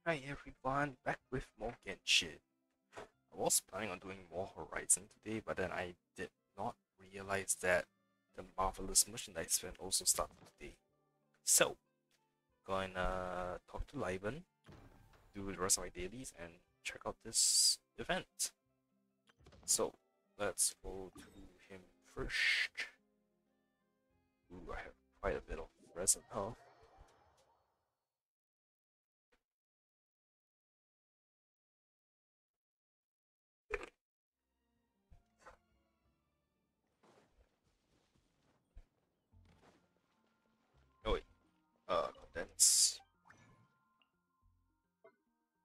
Hi everyone, back with more Genshin. I was planning on doing more Horizon today, but then I did not realize that the marvelous merchandise event also started today. So, gonna talk to Liven, do the rest of my dailies, and check out this event. So, let's go to him first. Ooh, I have quite a bit of resin, huh? Oh wait, condense.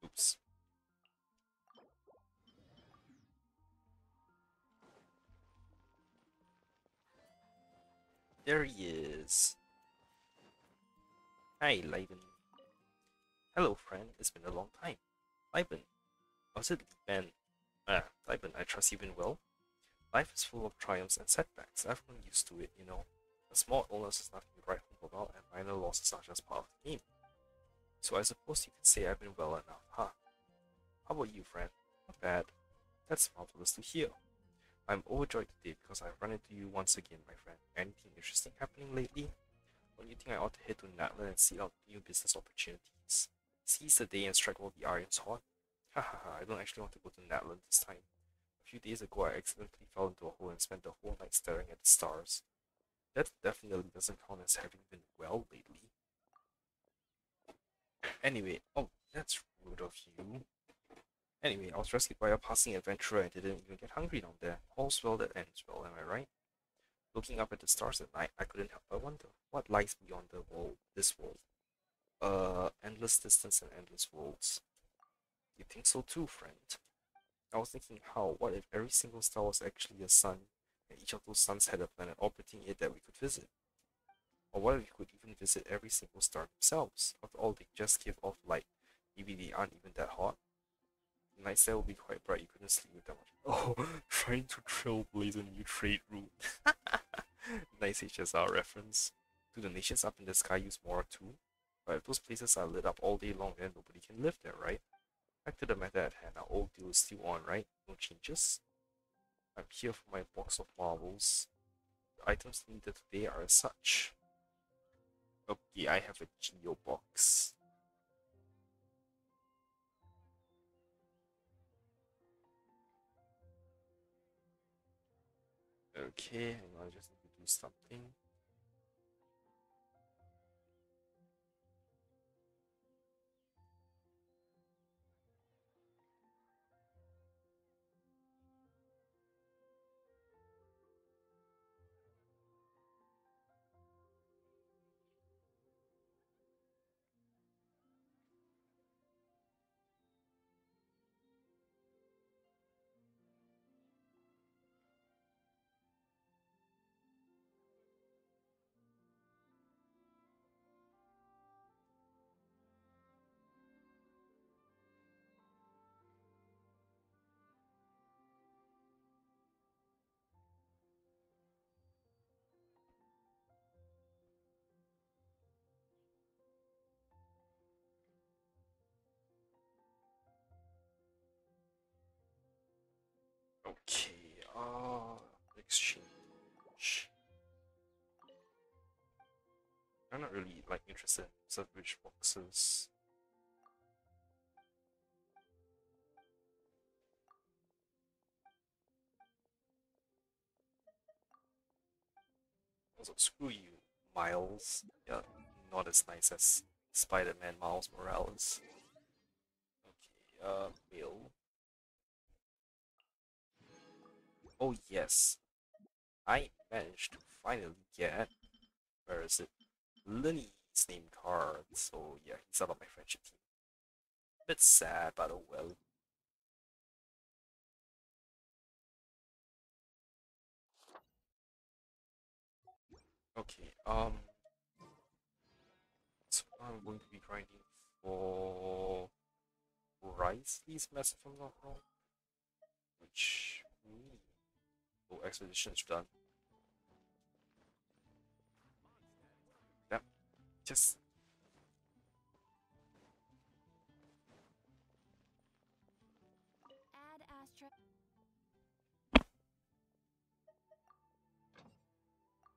Oops. There he is. Hi, Liven. Hello, friend. It's been a long time. Liven, was it been? Liven, I trust you've been well. Life is full of triumphs and setbacks. I've grown used to it, you know. A small illness is nothing to write home about, and minor losses are just part of the game. So I suppose you could say I've been well enough, huh? How about you, friend? Not bad. That's marvelous to hear. I'm overjoyed today because I've run into you once again, my friend. Anything interesting happening lately? Don't you think I ought to head to Natlan and seek out new business opportunities? Seize the day and strike while the iron's hot? Hahaha, I don't actually want to go to Natlan this time. A few days ago, I accidentally fell into a hole and spent the whole night staring at the stars. That definitely doesn't count as having been well lately. Anyway, oh, that's rude of you. Anyway, I was rescued by a passing adventurer and didn't even get hungry down there. All's well that ends well, am I right? Looking up at the stars at night, I couldn't help but wonder what lies beyond the world, this world. Endless distance and endless worlds. You think so too, friend? I was thinking how, what if every single star was actually a sun, and each of those suns had a planet orbiting it that we could visit? Or what if we could even visit every single star themselves? After all, they just give off light. Maybe they aren't even that hot. The nights there will be quite bright, you couldn't sleep with that much. Oh, trying to trailblaze a new trade route. Nice HSR reference. Do the nations up in the sky use Mora too? But if those places are lit up all day long, then nobody can live there, right? Back to the matter at hand, our old deal is still on, right? No changes? I'm here for my box of marbles. The items needed today are as such. Okay, I have a Geo box. Okay, hang on, I just need to do something. Okay, exchange. I'm not really like interested in sandwich boxes. Also, screw you, Miles. Yeah, not as nice as Spider-Man Miles Morales. Okay, mail. Oh yes, I managed to finally get, where is it? Lenny's name card. So yeah, he's out of my friendship team. Bit sad, but oh well. Okay, so I'm going to be grinding for Risley's mess if I'm not wrong. Which oh, expedition's done. Yep, just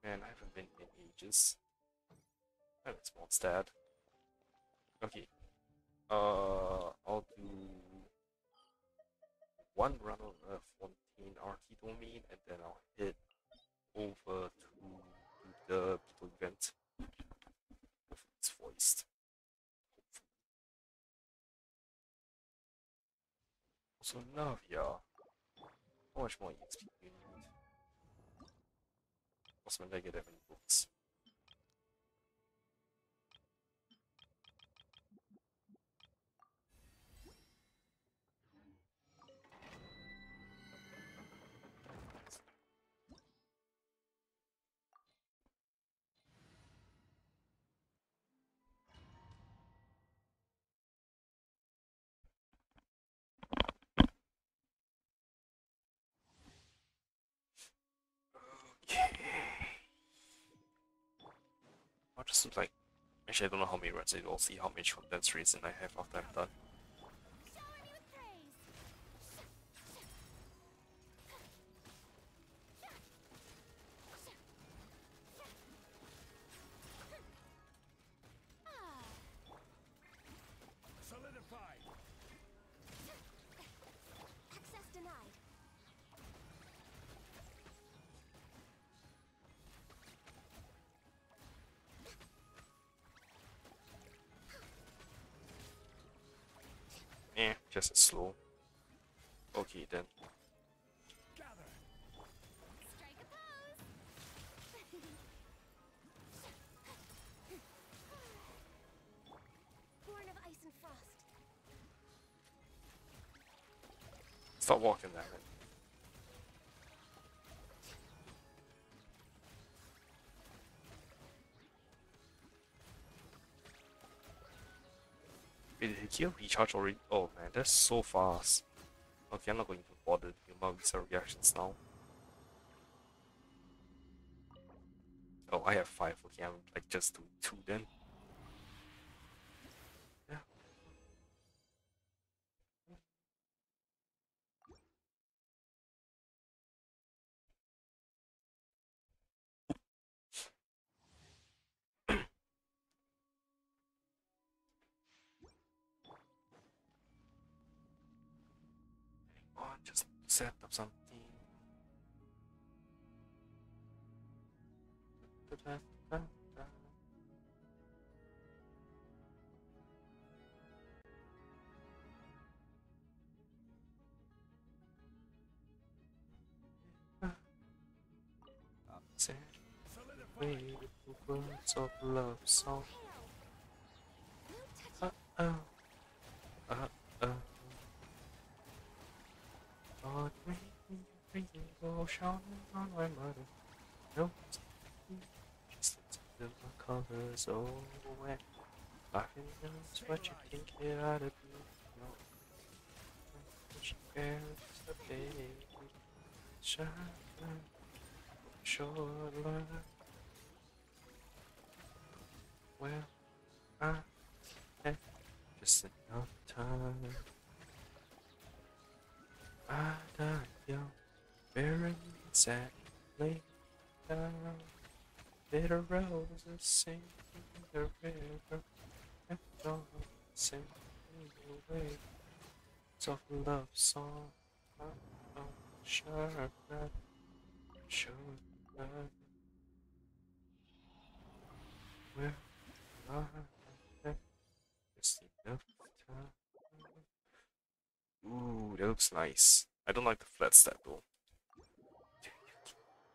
Man, I haven't been in ages. I haven't small stat. Okay. I'll do one run on a Fontaine RT domain, and then I'll head over to do the Beetle event. Hopefully it's voiced. Also, Navia. How much more EXP do you need? Also, negative in books. Okay. I'll just like. Actually, I don't know how many runs I do. I'll see how much condensed resin I have after I'm done. Access denied. Just as slow. Okay then. Strike a pose. Born of ice and frost. Stop walking that way. Wait, did he recharge already? Oh man, that's so fast. Okay, I'm not going to bother doing my visa reactions now. Oh, I have 5. Okay, I'm like just doing 2 then. Yeah. Oh, just set up something. Say, wait, words of love song. Uh oh, uh oh. God, we go shine on my mother. No, just until my colors away. Laughing knows what you think it ought to be. No, she bears the baby. Shine, short love. Well, I had just enough time. I died young, very sad, laid down. Bitter roses sing in the river, and all sing away. Soft love song, oh, sure, sure, well, I had just enough time. Ooh, that looks nice. I don't like the flat stat though.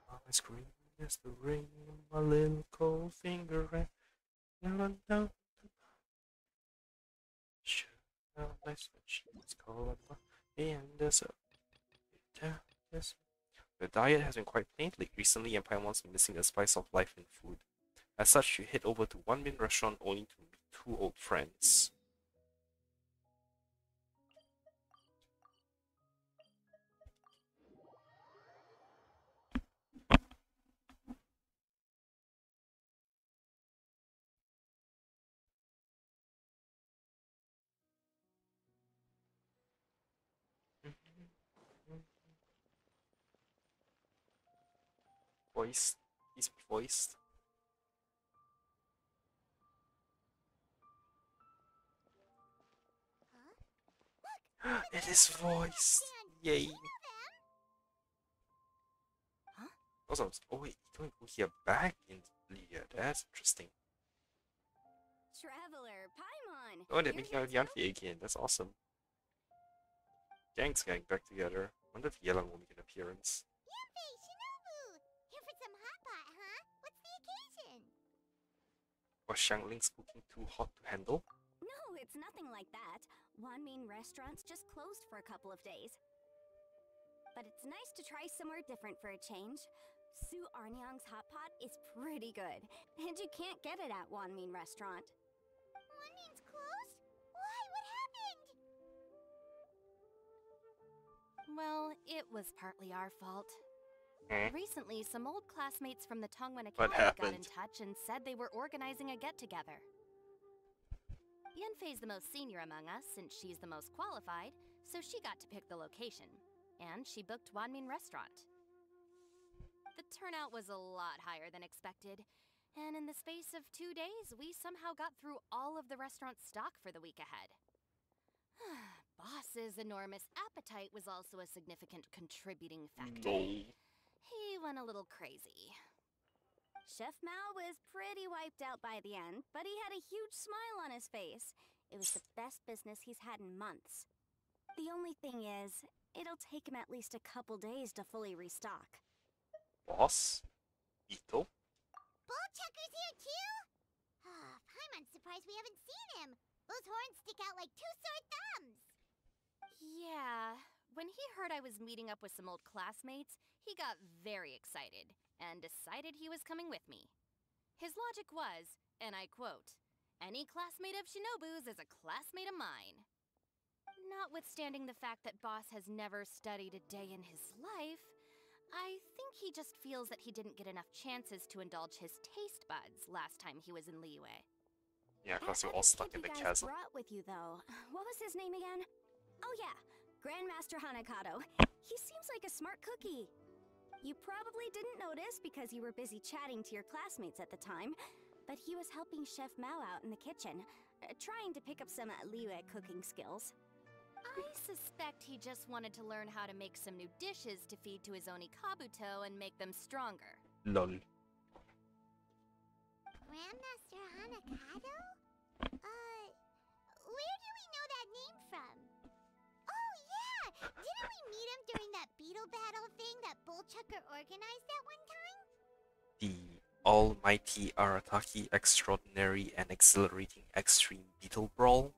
My scream is the ring of my little cold finger and no, no, sure, nice when she was calling my and there's a yes. The diet has been quite plain recently, and Paimon's been missing the spice of life in food. As such, you head over to one main restaurant only to meet 2 old friends. Voice He's voiced. Huh? It is voiced. Yay. You know them? Huh? Also, oh wait, you don't go here back in Lydia. That's interesting. Traveler, Paimon. Oh, they're You're making out here with Yanfi again. That's awesome. Gang's getting back together. Wonder if Yellow will make an appearance. Yuppie, Shinobu! Here for some hot pot, huh? What's the occasion? Was Xiangling's cooking too hot to handle? No, it's nothing like that. Wanmin restaurants just closed for a couple of days. But it's nice to try somewhere different for a change. Su Arnyang's hot pot is pretty good, and you can't get it at Wanmin restaurant. Wanmin's closed? Why? What happened? Well, it was partly our fault. Hmm? Recently, some old classmates from the Tongwen What Academy got in happened? touch and said they were organizing a get-together. Yanfei's the most senior among us since she's the most qualified, so she got to pick the location. And she booked Wanmin Restaurant. The turnout was a lot higher than expected, and in the space of 2 days, we somehow got through all of the restaurant's stock for the week ahead. Boss's enormous appetite was also a significant contributing factor. No. He went a little crazy. Chef Mao was pretty wiped out by the end, but he had a huge smile on his face. It was the best business he's had in months. The only thing is, it'll take him at least a couple days to fully restock. Boss? Beetle? Bullchucker's here too? Paimon's surprised we haven't seen him. Those horns stick out like two sore thumbs. Yeah, when he heard I was meeting up with some old classmates, he got very excited and decided he was coming with me. His logic was, and I quote, "Any classmate of Shinobu's is a classmate of mine." Notwithstanding the fact that Boss has never studied a day in his life, I think he just feels that he didn't get enough chances to indulge his taste buds last time he was in Liyue. Yeah, cause you're all That stuck kid in the you guys chasm. brought with you though. What was his name again? Oh yeah, Grandmaster Hanakado. He seems like a smart cookie. You probably didn't notice because you were busy chatting to your classmates at the time, but he was helping Chef Mao out in the kitchen, trying to pick up some Liyue cooking skills. I suspect he just wanted to learn how to make some new dishes to feed to his Oni Kabuto and make them stronger. Lol. Grandmaster Hanakado? Where do we know that name from? Oh yeah! Didn't we meet him during that Beetle battle thing that Bullchucker organized that one time? The almighty Arataki extraordinary and exhilarating extreme Beetle brawl?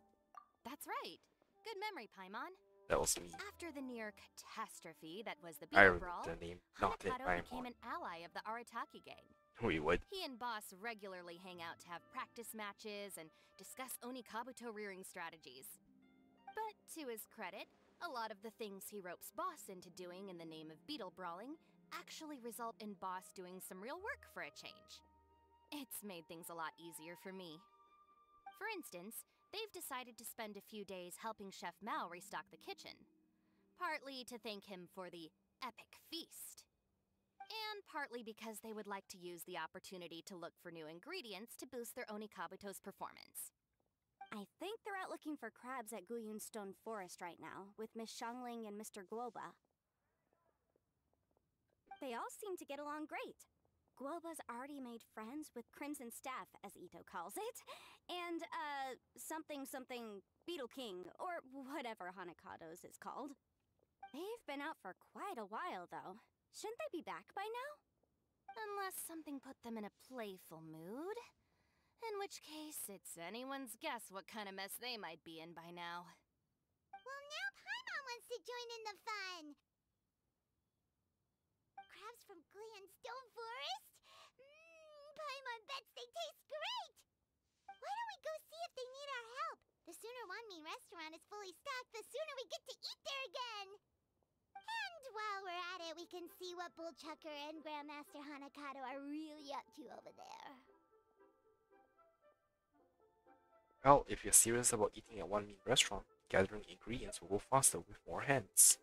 That's right. Good memory, Paimon. That was me. After the near catastrophe that was the I Beetle remember Brawl, the name, not the Hanakado became Paimon. an ally of the Arataki gang. Wait, what? He and Boss regularly hang out to have practice matches and discuss Oni Kabuto rearing strategies. But to his credit, a lot of the things he ropes Boss into doing in the name of Beetle Brawling actually result in Boss doing some real work for a change. It's made things a lot easier for me. For instance, they've decided to spend a few days helping Chef Mao restock the kitchen. Partly to thank him for the epic feast. And partly because they would like to use the opportunity to look for new ingredients to boost their Oni Kabuto's performance. I think they're out looking for crabs at Guyun Stone Forest right now, with Miss Xiangling and Mr. Guoba. They all seem to get along great. Guoba's already made friends with Crimson Staff, as Ito calls it, and, something Beetle King, or whatever Hanakado's is called. They've been out for quite a while, though. Shouldn't they be back by now? Unless something put them in a playful mood. In which case, it's anyone's guess what kind of mess they might be in by now. Well, now Paimon wants to join in the fun! Crabs from Guyun Stone Forest? Paimon bets they taste great! Why don't we go see if they need our help? The sooner Wanmin restaurant is fully stocked, the sooner we get to eat there again! And while we're at it, we can see what Bullchucker and Grandmaster Hanakado are really up to over there. Well, if you're serious about eating at one meat restaurant, gathering ingredients will go faster with more hands.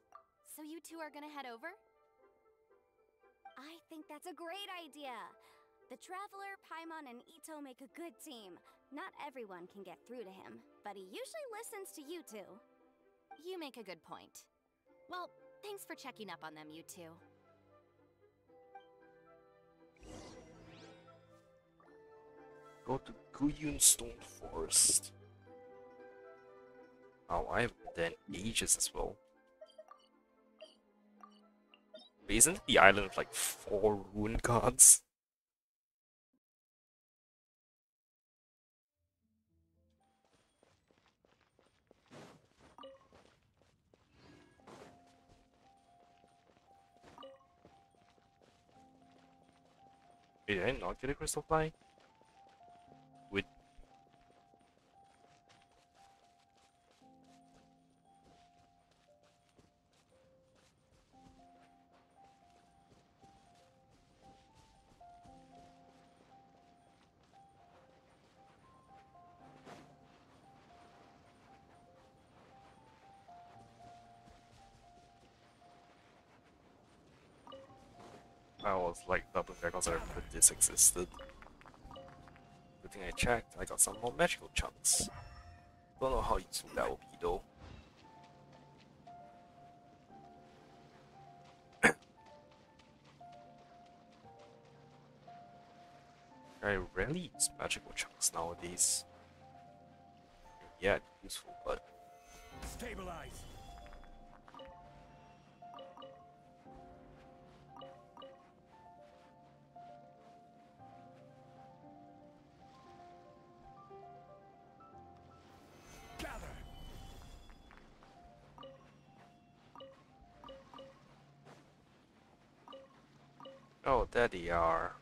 So you two are gonna head over? I think think that's a great idea. The Traveler, Paimon, and Ito make a good team. Not everyone can get through to him, but he usually listens to you two. You make a good point. Well, thanks for checking up on them, you two. Go to Guyun Stone Forest. Oh, I haven't been there in ages as well. But isn't the island of like 4 rune gods? Wait, did I not get a crystal fly? With I was like doubling back because I remember this existed. Good thing I checked, I got some more magical chunks. Don't know how useful that will be though. I rarely use magical chunks nowadays. Yeah, it's useful, but Stabilize. Gather. oh, there they are.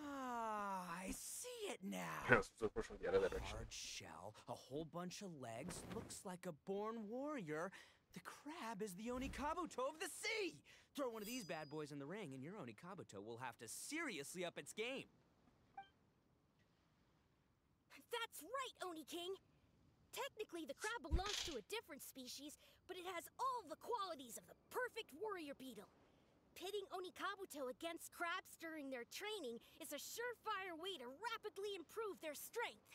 Ah, I see it now. Super from the other direction. Hard shell, a whole bunch of legs, looks like a born warrior. The crab is the Onikabuto of the sea! Throw one of these bad boys in the ring and your Onikabuto will have to seriously up its game. That's right, Oni King! Technically, the crab belongs to a different species, but it has all the qualities of the perfect warrior beetle. Pitting Onikabuto against crabs during their training is a surefire way to rapidly improve their strength.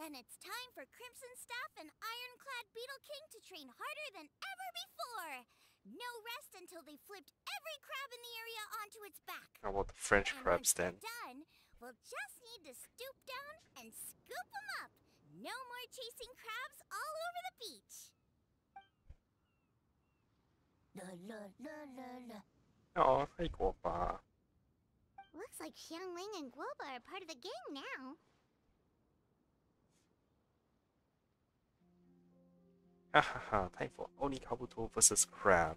Then it's time for Crimson Staff and Ironclad Beetle King to train harder than ever before. No rest until they flipped every crab in the area onto its back. How about the French And crabs once they're then? done, we'll just need to stoop down and scoop them up. No more chasing crabs all over the beach. La la la la la. Oh, hi Guoba. Looks like Xiangling and Guoba are part of the gang now. Hahaha, time for Onikabuto versus Crab.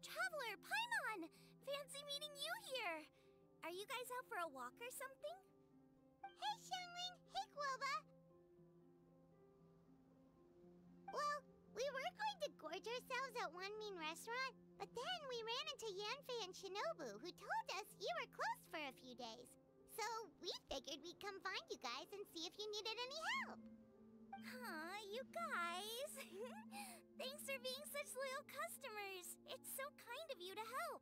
Traveler, Paimon! Fancy meeting you here. Are you guys out for a walk or something? Hey, Xiangling! Hey, Guoba! Well, we were going to gorge ourselves at One Mean Restaurant, but then we ran into Yanfei and Shinobu, who told us you were closed for a few days. So we figured we'd come find you guys and see if you needed any help. Aw, you guys. Thanks for being such loyal customers. It's so kind of you to help.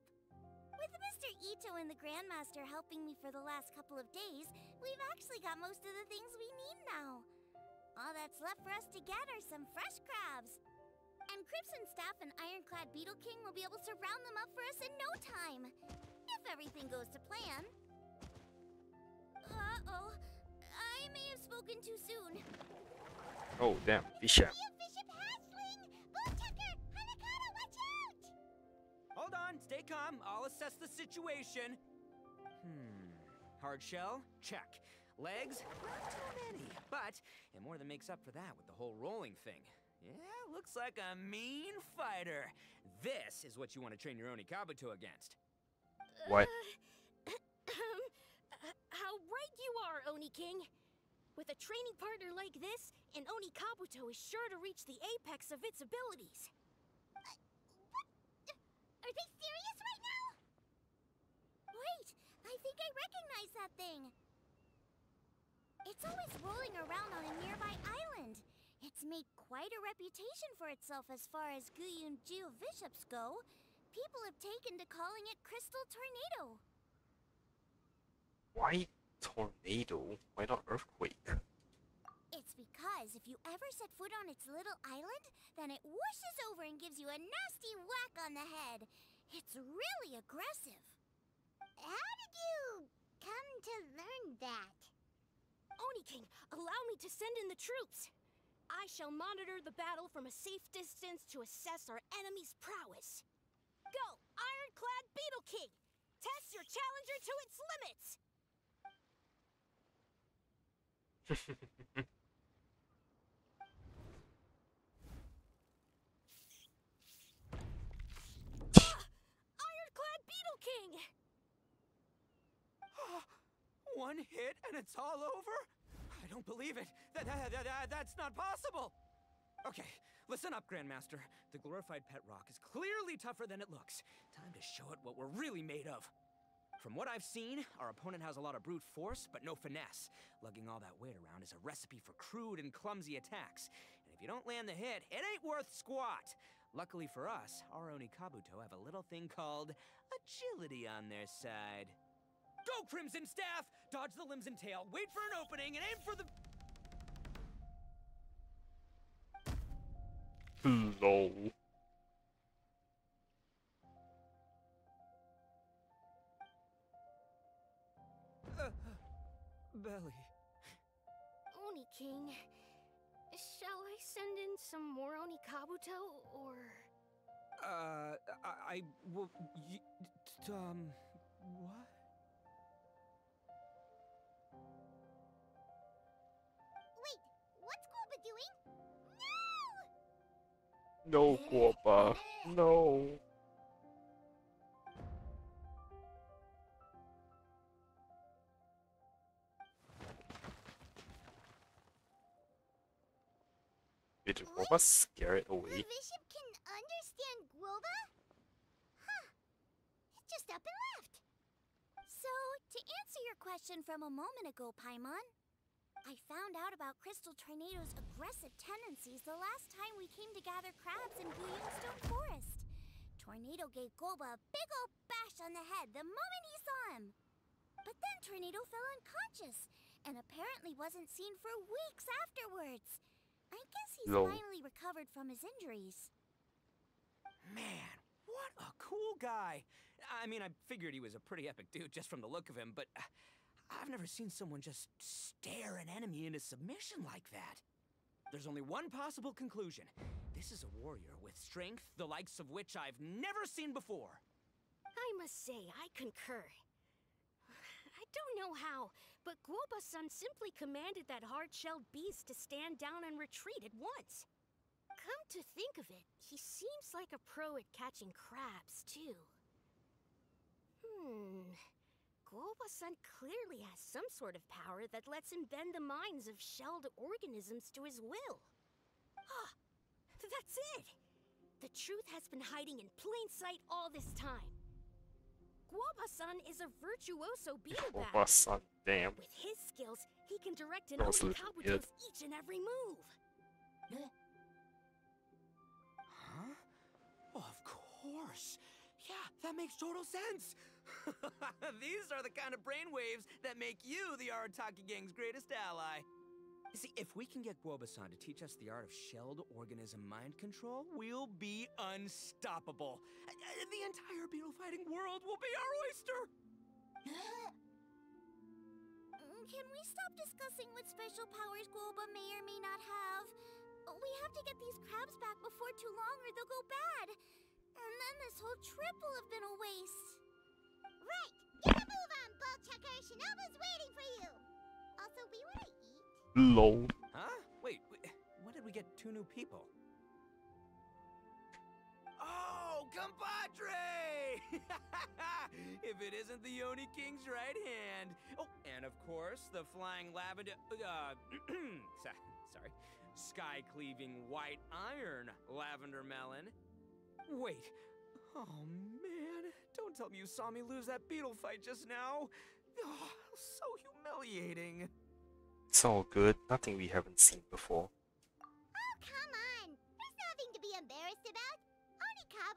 With Mr. Ito and the Grandmaster helping me for the last couple of days, we've actually got most of the things we need now. All that's left for us to get are some fresh crabs. And Crimson Staff and Ironclad Beetle King will be able to round them up for us in no time. If everything goes to plan. Uh-oh. I may have spoken too soon. Oh, damn, Bishop. Bishop Hatchling! Bullchucker! Hanakata, watch out! Hold on, stay calm. I'll assess the situation. Hard shell? Check. Legs? Not too many. But it more than makes up for that with the whole rolling thing. Yeah, looks like a mean fighter. This is what you want to train your Onikabuto against. What? How right you are, Oni King! With a training partner like this, an Onikabuto is sure to reach the apex of its abilities. What? Are they serious right now? Wait, I think I recognize that thing. It's always rolling around on a nearby island. quite a reputation for itself as far as Guyun Geoviships go. People have taken to calling it Crystal Tornado. Why tornado? Why not earthquake? It's because if you ever set foot on its little island, then it whooshes over and gives you a nasty whack on the head. It's really aggressive. How did you come to learn that? Oni King, allow me to send in the troops. I shall monitor the battle from a safe distance to assess our enemy's prowess. Go, Ironclad Beetle King! Test your challenger to its limits! Ironclad Beetle King! One hit and it's all over? I don't believe it. That's not possible. Okay, listen up, Grandmaster. The glorified pet rock is clearly tougher than it looks. Time to show it what we're really made of. From what I've seen, our opponent has a lot of brute force, but no finesse. Lugging all that weight around is a recipe for crude and clumsy attacks. And if you don't land the hit, it ain't worth squat. Luckily for us, our Oni Kabuto have a little thing called agility on their side. Go, Crimson Staff! Dodge the limbs and tail, wait for an opening, and aim for the... Lol. Belly. Oni King, shall I send in some more Oni Kabuto, or... Well, what? Wait, what's Guoba doing? No, Guoba. No. Did Guoba scare it No! away? The bishop can understand Guoba? Huh. It just up and left. So, to answer your question from a moment ago, Paimon, I found out about Crystal Tornado's aggressive tendencies the last time we came to gather crabs in Guyunstone Forest. Tornado gave Guoba a big ol' bash on the head the moment he saw him. But then Tornado fell unconscious, and apparently wasn't seen for weeks afterwards. I guess he's Lol. finally recovered from his injuries. Man, what a cool guy. I mean, I figured he was a pretty epic dude just from the look of him, but I've never seen someone just stare an enemy into submission like that. There's only one possible conclusion. This is a warrior with strength, the likes of which I've never seen before. I must say, I concur. I don't know how, but Guoba-san simply commanded that hard-shelled beast to stand down and retreat at once. Come to think of it, he seems like a pro at catching crabs, too. Guoba-san clearly has some sort of power that lets him bend the minds of shelled organisms to his will. Ah, that's it! The truth has been hiding in plain sight all this time. Guoba-san is a virtuoso beetle battler. Guoba-san, damn. With his skills, he can direct an That was Oni looking Kabuto's each and every move. Huh? Oh, of course. Yeah, that makes total sense. These are the kind of brainwaves that make you the Arataki gang's greatest ally. See, if we can get Guoba-san to teach us the art of shelled organism mind control, we'll be unstoppable. The entire beetle fighting world will be our oyster! Can we stop discussing what special powers Guoba may or may not have? We have to get these crabs back before too long or they'll go bad. And then this whole trip will have been a waste. Right! Get a move on, Ball Checker! Shinobu's waiting for you! Also, we wanna eat? Lol. Huh? Wait, when did we get 2 new people? Oh, compadre! If it isn't the Oni King's right hand. Oh, and of course, the flying lavender... sorry. Sky-cleaving white iron lavender melon. Wait. Oh, man. Don't tell me you saw me lose that beetle fight just now. Oh, so humiliating. It's all good. Nothing we haven't seen before. Oh, come on!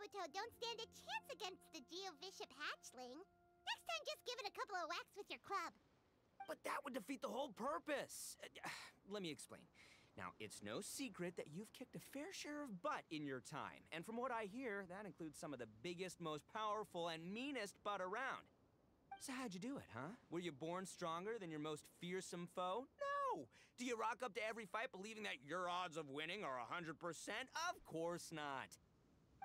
Kabuto don't stand a chance against the Geovishap hatchling. Next time, just give it a couple of whacks with your club. But that would defeat the whole purpose. Let me explain. Now, it's no secret that you've kicked a fair share of butt in your time. And from what I hear, that includes some of the biggest, most powerful, and meanest butt around. So how'd you do it, huh? Were you born stronger than your most fearsome foe? No! Do you rock up to every fight believing that your odds of winning are 100%? Of course not.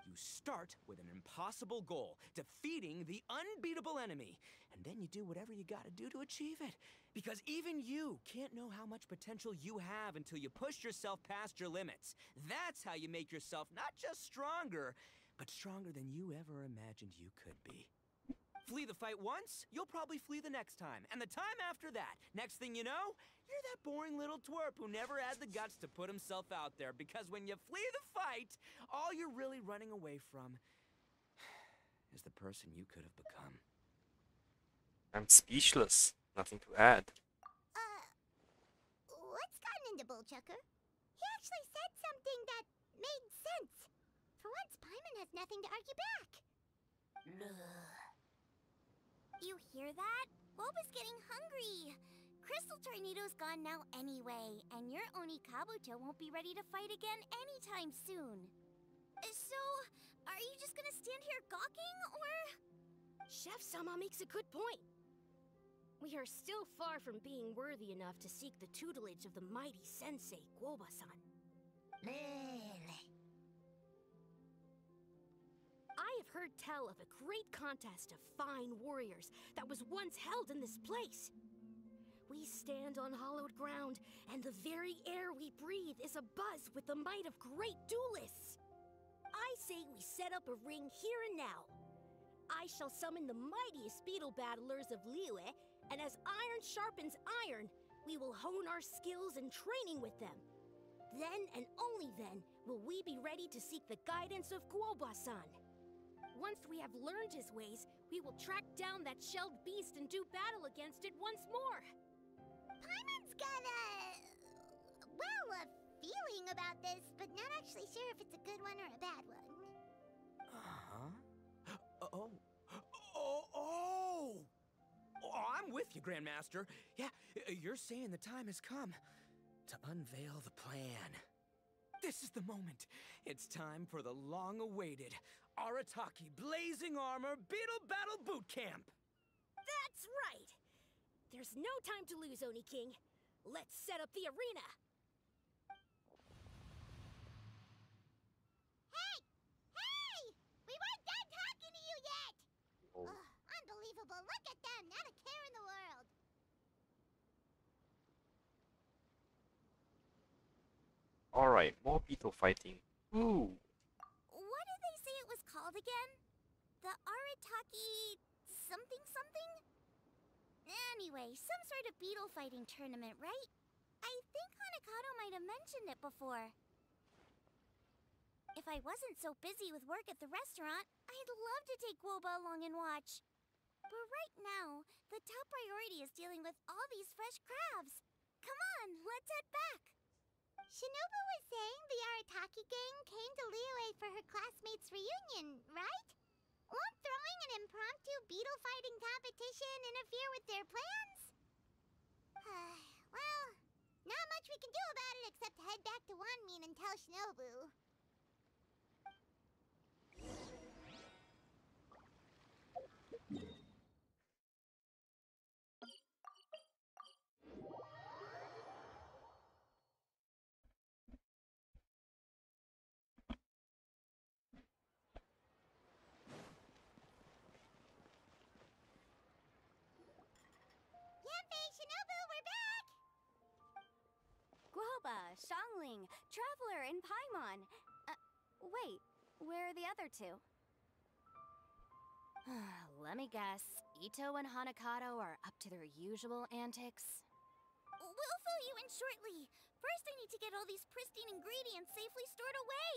You start with an impossible goal, defeating the unbeatable enemy. And then you do whatever you gotta do to achieve it. Because even you can't know how much potential you have until you push yourself past your limits. That's how you make yourself not just stronger, but stronger than you ever imagined you could be. Flee the fight once, you'll probably flee the next time. And the time after that, next thing you know, you're that boring little twerp who never had the guts to put himself out there. Because when you flee the fight, all you're really running away from is the person you could have become. I'm speechless. Nothing to add. What's gotten into Bullchucker? He actually said something that made sense. For once, Paimon has nothing to argue back. You hear that? Boba's getting hungry. Crystal Tornado's gone now anyway, and your Oni Kabuto won't be ready to fight again anytime soon. So, are you just gonna stand here gawking, or...? Chef Sama makes a good point. We are still far from being worthy enough to seek the tutelage of the mighty sensei, Guoba-san. I have heard tell of a great contest of fine warriors that was once held in this place. We stand on hallowed ground, and the very air we breathe is abuzz with the might of great duelists. I say we set up a ring here and now. I shall summon the mightiest beetle battlers of Liyue, and as iron sharpens iron, we will hone our skills and training with them. Then and only then will we be ready to seek the guidance of Guoba-san. Once we have learned his ways, we will track down that shelled beast and do battle against it once more. Paimon's got a feeling about this, but not actually sure if it's a good one or a bad one. I'm with you, Grandmaster. Yeah, you're saying the time has come to unveil the plan. This is the moment. It's time for the long-awaited Arataki Blazing Armor Beetle Battle Boot Camp. That's right! There's no time to lose, Oni King. Let's set up the arena. Hey! We weren't done talking to you yet! Oh. Unbelievable. Look at them. Not a care in the world. Alright, more Beetle fighting. Ooh. What did they say it was called again? The Arataki... something something? Anyway, some sort of beetle fighting tournament, right? I think Hanakato might have mentioned it before. If I wasn't so busy with work at the restaurant, I'd love to take Guoba along and watch. But right now, the top priority is dealing with all these fresh crabs. Come on, let's head back. Shinobu was saying the Arataki gang came to Liyue for her classmates' reunion, right? Won't throwing an impromptu beetle fighting competition interfere with their plans? Well, not much we can do about it except head back to Wanmin and tell Shinobu. Yanfei, Shinobu, we're back! Guoba, Xiangling, Traveler, and Paimon. Wait, where are the other two? Let me guess. Ito and Hanakato are up to their usual antics? We'll fill you in shortly. First, I need to get all these pristine ingredients safely stored away.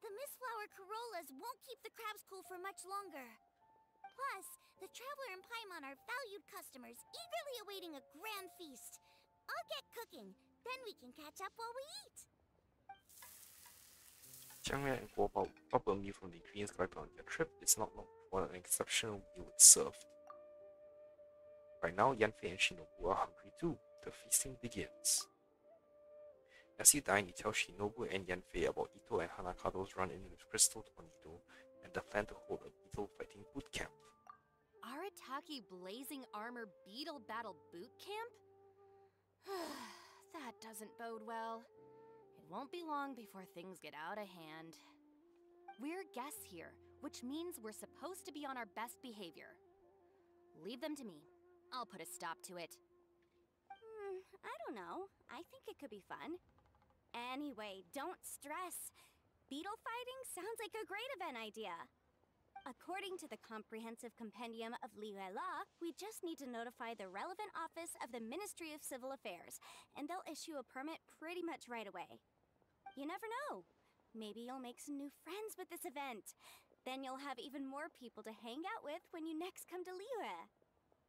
The Mistflower Corollas won't keep the crabs cool for much longer. Plus, the Traveler and Paimon are valued customers, eagerly awaiting a grand feast. I'll get cooking, then we can catch up while we eat. Jiangmei and Guobao bubble meal from the ingredients collected on their trip. It's not known what an exceptional meal it served. By now, Yanfei and Shinobu are hungry too. The feasting begins. As you dine, you tell Shinobu and Yanfei about Ito and Hanakado's run-in with Crystal Tornado and the plan to hold a Beetle fighting boot camp. Arataki Blazing Armor Beetle Battle Boot Camp? That doesn't bode well. It won't be long before things get out of hand. We're guests here, which means we're supposed to be on our best behavior. Leave them to me. I'll put a stop to it. I don't know. I think it could be fun. Anyway, don't stress. Beetle fighting sounds like a great event idea. According to the Comprehensive Compendium of Liyue Law, we just need to notify the relevant office of the Ministry of Civil Affairs, and they'll issue a permit pretty much right away. You never know. Maybe you'll make some new friends with this event. Then you'll have even more people to hang out with when you next come to Liyue.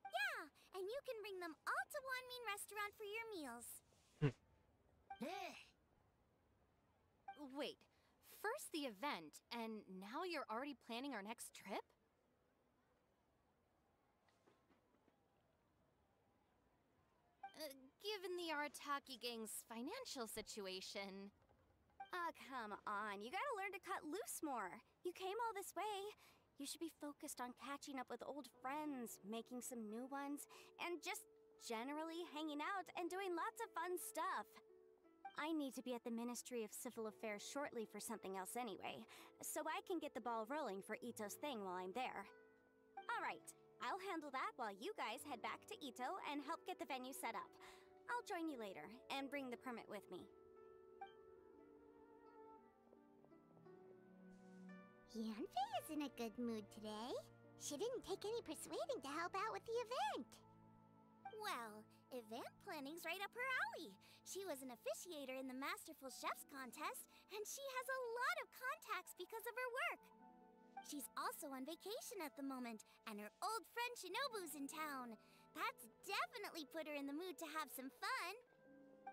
Yeah, and you can bring them all to Wanmin Restaurant for your meals. Wait, first the event, and now you're already planning our next trip? Given the Arataki gang's financial situation... Come on. You gotta learn to cut loose more. You came all this way. You should be focused on catching up with old friends, making some new ones, and just generally hanging out and doing lots of fun stuff. I need to be at the Ministry of Civil Affairs shortly for something else anyway, so I can get the ball rolling for Ito's thing while I'm there. Alright, I'll handle that while you guys head back to Ito and help get the venue set up. I'll join you later and bring the permit with me. Yanfei is in a good mood today. She didn't take any persuading to help out with the event. Well, event planning's right up her alley. She was an officiator in the Masterful Chefs contest, and she has a lot of contacts because of her work. She's also on vacation at the moment, and her old friend Shinobu's in town. That's definitely put her in the mood to have some fun.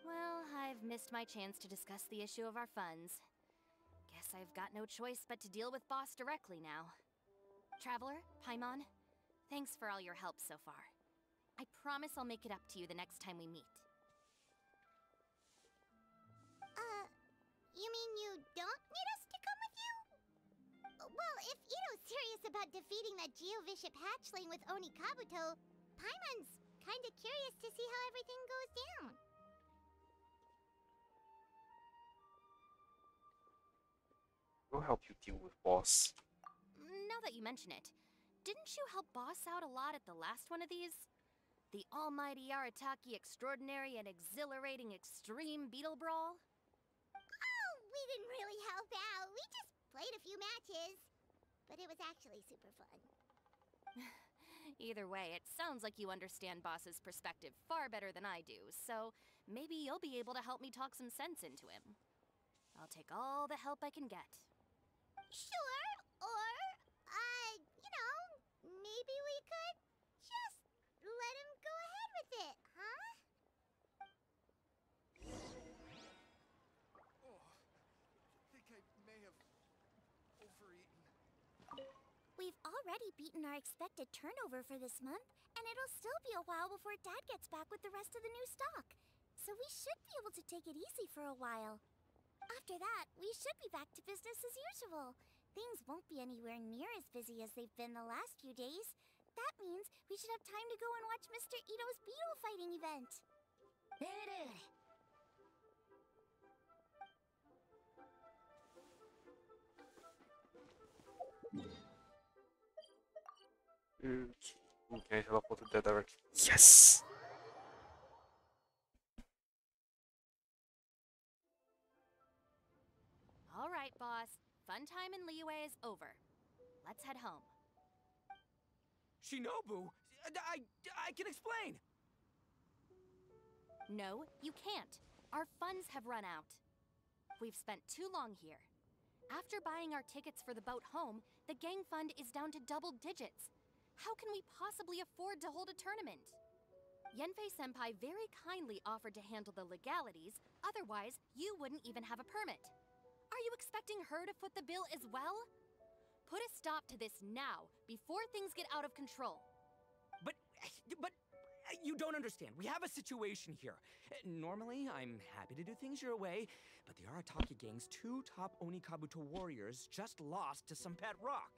Well, I've missed my chance to discuss the issue of our funds. Guess I've got no choice but to deal with Boss directly now. Traveler, Paimon, thanks for all your help so far. I promise I'll make it up to you the next time we meet. You mean you don't need us to come with you? Well, if Ito's serious about defeating that Geovishap hatchling with Oni Kabuto, Paimon's kinda curious to see how everything goes down. We'll help you deal with Boss. Now that you mention it, didn't you help Boss out a lot at the last one of these? The almighty Arataki extraordinary and exhilarating extreme Beetle Brawl? Oh, we didn't really help out. We just played a few matches. But it was actually super fun. Either way, it sounds like you understand Boss's perspective far better than I do, so maybe you'll be able to help me talk some sense into him. I'll take all the help I can get. Sure, or, maybe we could just let him go ahead with it, huh? Oh, I think I may have overeaten. We've already beaten our expected turnover for this month, and it'll still be a while before Dad gets back with the rest of the new stock. So we should be able to take it easy for a while. After that, we should be back to business as usual. Things won't be anywhere near as busy as they've been the last few days. That means we should have time to go and watch Mr. Ito's Beetle fighting event. Okay. Ooh, can I teleport to that direction? Yes! All right, boss. Fun time in Liyue is over. Let's head home. Shinobu, I can explain. No, you can't. Our funds have run out. We've spent too long here. After buying our tickets for the boat home, the gang fund is down to double digits. How can we possibly afford to hold a tournament? Yanfei-senpai very kindly offered to handle the legalities, otherwise you wouldn't even have a permit. Are you expecting her to foot the bill as well? Put a stop to this now, before things get out of control. But you don't understand. We have a situation here. Normally, I'm happy to do things your way, but the Arataki gang's 2 top Oni Kabuto warriors just lost to some pet rock.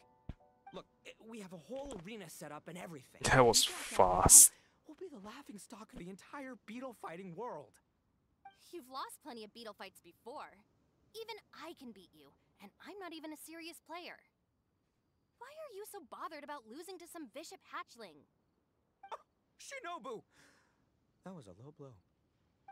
Look, we have a whole arena set up and everything. That was If we drop that fast. now, we'll be the laughing stock of the entire beetle fighting world. You've lost plenty of beetle fights before. Even I can beat you, and I'm not even a serious player. Why are you so bothered about losing to some bishop hatchling? Shinobu! That was a low blow.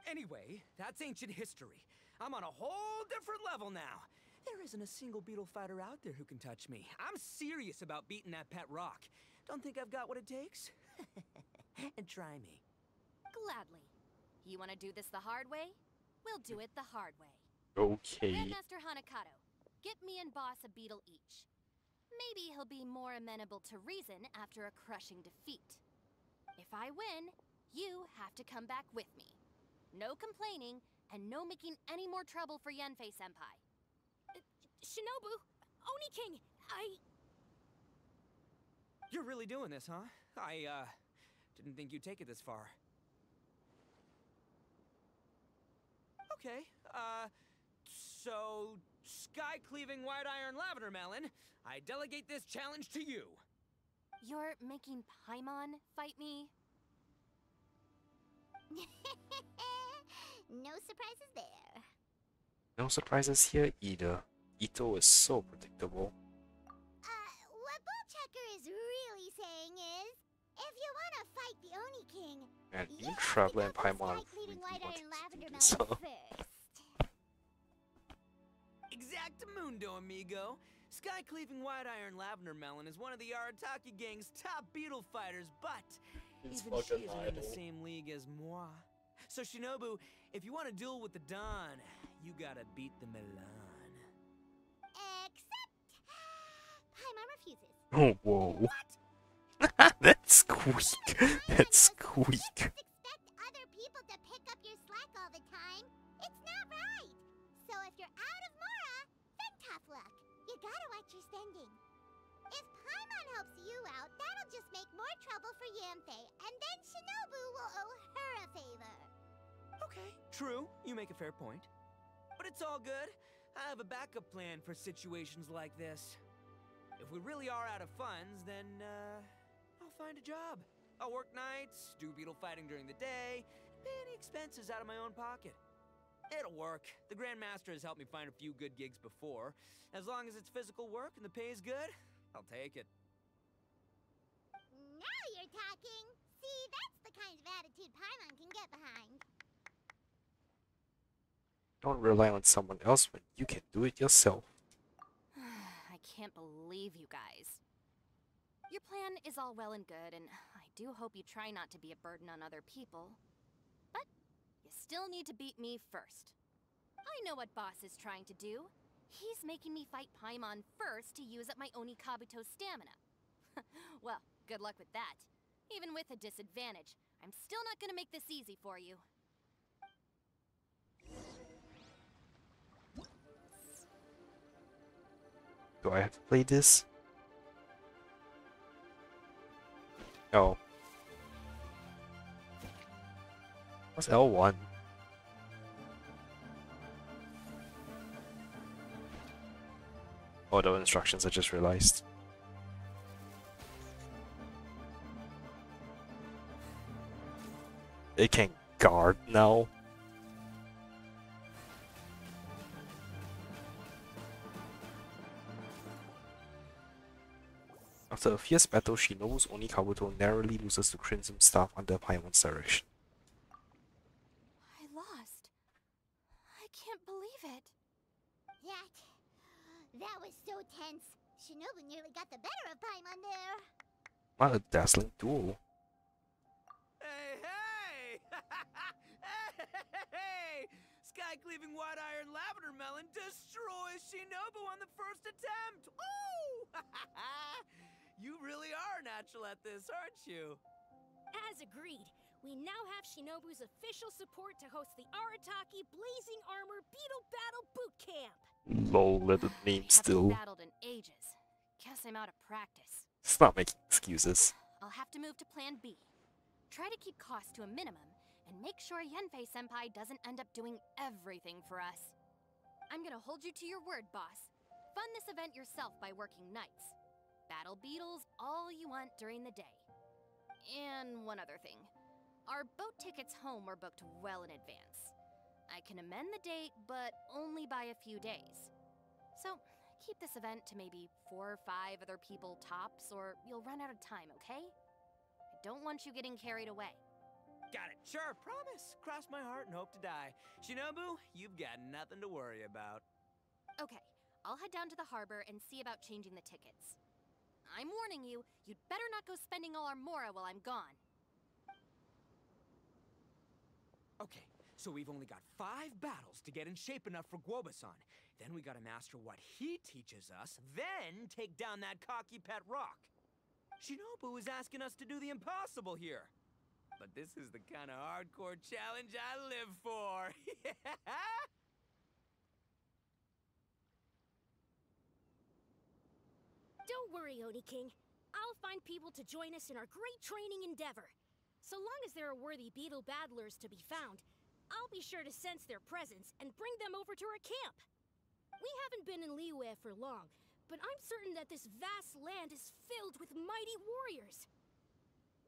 Anyway, that's ancient history. I'm on a whole different level now. There isn't a single beetle fighter out there who can touch me. I'm serious about beating that pet rock. Don't think I've got what it takes? And try me. Gladly. You want to do this the hard way? We'll do it the hard way. Okay. Grandmaster Hanakato, get me and Boss a beetle each. Maybe he'll be more amenable to reason after a crushing defeat. If I win, you have to come back with me. No complaining, and no making any more trouble for Yanfei-senpai. Shinobu, Oni King, You're really doing this, huh? I didn't think you'd take it this far. Okay, so sky-cleaving white iron lavender melon, I delegate this challenge to you. You're making Paimon fight me? No surprises there. No surprises here either. Ito is so predictable. What Bullchecker is really saying is, if you want to fight the Oni King, And you even have to Traveler and go for Paimon sky-cleaving really white wanted iron to lavender do this. melon first. Exactamundo, amigo. Sky-cleaving white iron lavender melon is one of the Arataki gang's top beetle fighters, but It's even she fucking isn't in the idle. same league as moi. So Shinobu, if you want to duel with the Don, you gotta beat the Milan. Except, Paimon refuses. Oh, whoa. That's squeak. That's squeak. Expect other people to pick up your slack all the time. It's not right. So if you're out of Mora, then tough luck. You gotta watch your spending. If Paimon helps you out, that'll just make more trouble for Yanfei, and then Shinobu will owe her a favor. Okay, true. You make a fair point. But it's all good. I have a backup plan for situations like this. If we really are out of funds, then, I'll find a job. I'll work nights, do beetle fighting during the day, pay any expenses out of my own pocket. It'll work. The Grandmaster has helped me find a few good gigs before. As long as it's physical work and the pay is good, I'll take it. Now you're talking. See, that's the kind of attitude Paimon can get behind. Don't rely on someone else when you can do it yourself. I can't believe you guys. Your plan is all well and good, and I do hope you try not to be a burden on other people. But you still need to beat me first. I know what Boss is trying to do. He's making me fight Paimon first to use up my Oni Kabuto stamina. Well, good luck with that. Even with a disadvantage, I'm still not gonna make this easy for you. Do I have to play this? Oh. What's L1? Oh, the instructions I just realized. It can guard now. After a fierce battle, Shinobu's Oni Kabuto narrowly loses to Crimson Staff under Paimon's direction. I lost. I can't believe it. That was so tense. Shinobu nearly got the better of Paimon there. What a dazzling duel. Hey, hey! Hey! Sky-cleaving white iron lavender melon destroys Shinobu on the first attempt! Ooh! You really are natural at this, aren't you? as agreed, we now have Shinobu's official support to host the Arataki Blazing Armor Beetle Battle Boot Camp. Lol, let the name I haven't still. battled in ages. Guess I'm out of practice. Stop making excuses. I'll have to move to plan B. Try to keep costs to a minimum, and make sure Yenfei-senpai doesn't end up doing everything for us. I'm gonna hold you to your word, boss. Fund this event yourself by working nights. Battle beetles all you want during the day. And one other thing. Our boat tickets home were booked well in advance. I can amend the date, but only by a few days. So, keep this event to maybe 4 or 5 other people tops, or you'll run out of time, okay? I don't want you getting carried away. Got it. Sure, promise. Cross my heart and hope to die. Shinobu, you've got nothing to worry about. Okay, I'll head down to the harbor and see about changing the tickets. I'm warning you, you'd better not go spending all our mora while I'm gone. Okay, so we've only got 5 battles to get in shape enough for Guoba-san. Then we gotta master what he teaches us, then take down that cocky pet rock. Shinobu is asking us to do the impossible here. But this is the kind of hardcore challenge I live for. Don't worry, Oni King. I'll find people to join us in our great training endeavor. So long as there are worthy beetle battlers to be found, I'll be sure to sense their presence and bring them over to our camp. We haven't been in Liyue for long, but I'm certain that this vast land is filled with mighty warriors.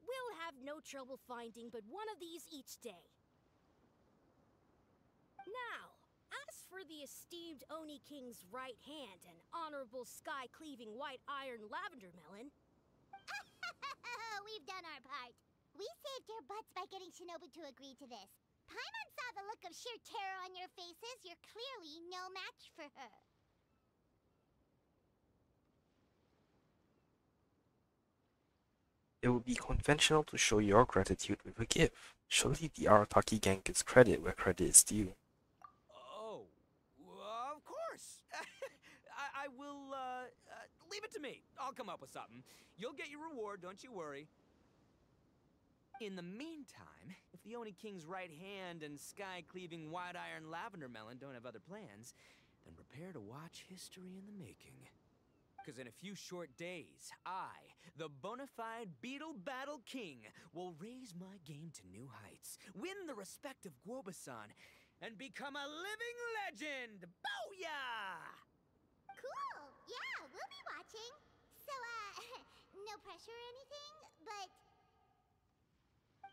We'll have no trouble finding but one of these each day. Now, as for the esteemed Oni King's right hand and honorable sky-cleaving white iron lavender melon... We've done our part. We saved your butts by getting Shinobu to agree to this. Paimon saw the look of sheer terror on your faces. You're clearly no match for her. It would be conventional to show your gratitude with a gift. Surely the Arataki gang gets credit where credit is due. Oh, of course. I will, leave it to me. I'll come up with something. You'll get your reward, don't you worry. In the meantime, if the Oni King's right hand and sky-cleaving white iron lavender melon don't have other plans, then prepare to watch history in the making. Because in a few short days, I, the bona fide Beetle Battle King, will raise my game to new heights, win the respect of Guoba-san, and become a living legend! Booyah! Cool! Yeah, we'll be watching. So, no pressure or anything, but...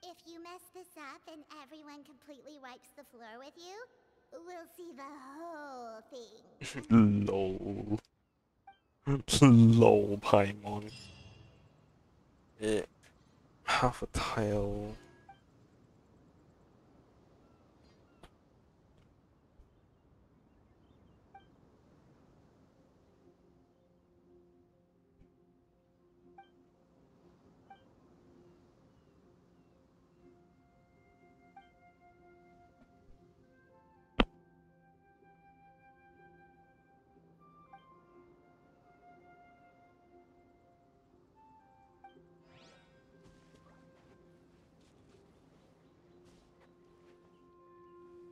if you mess this up and everyone completely wipes the floor with you, we'll see the whole thing. Lol. Lol, Paimon. Half a tile.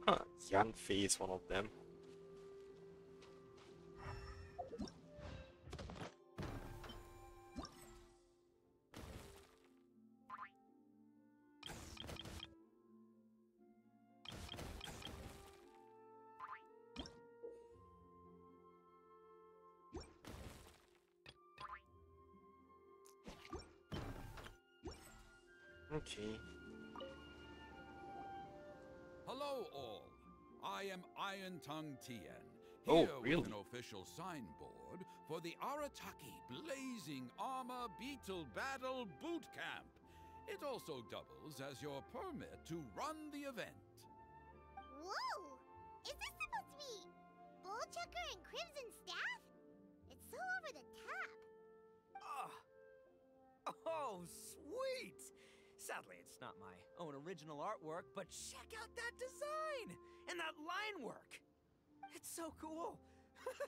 Huh, Yanfei is one of them. Okay. Hello, all. I am Iron Tongue Tien, Oh, here really? with an official signboard for the Arataki Blazing Armor Beetle Battle Boot Camp. It also doubles as your permit to run the event. Whoa! Is this supposed to be Bullchucker and Crimson Staff? It's so over the top. Oh, sweet! Sadly, it's not my own original artwork, but check out that design! And that line work! It's so cool!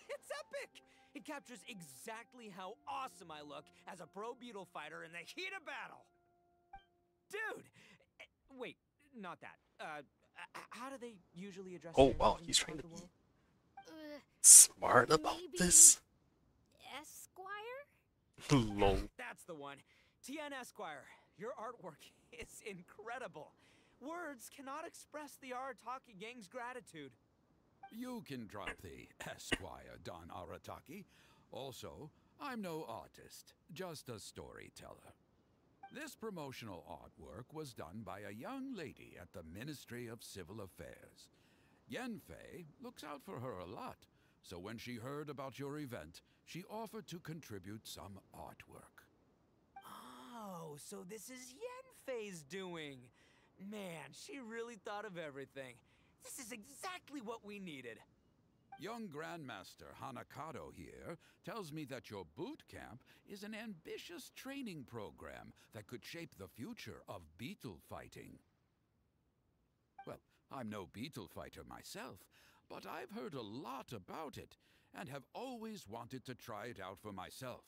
It's epic! It captures exactly how awesome I look as a pro Beetle fighter in the heat of battle! Dude! Wait, not that. How do they usually address Oh their wow, engines he's trying to above the be wall? smart about Maybe this? Esquire? Lol. That's the one. TN Esquire, your artwork is incredible. Words cannot express the Arataki gang's gratitude. You can drop the Esquire, Don Arataki. Also, I'm no artist, just a storyteller. This promotional artwork was done by a young lady at the Ministry of Civil Affairs. Yenfei looks out for her a lot, so when she heard about your event, she offered to contribute some artwork. Oh, so this is Yenfei's doing. Man, she really thought of everything. This is exactly what we needed. Young Grandmaster Hanakado here tells me that your boot camp is an ambitious training program that could shape the future of beetle fighting. Well, I'm no beetle fighter myself, but I've heard a lot about it and have always wanted to try it out for myself.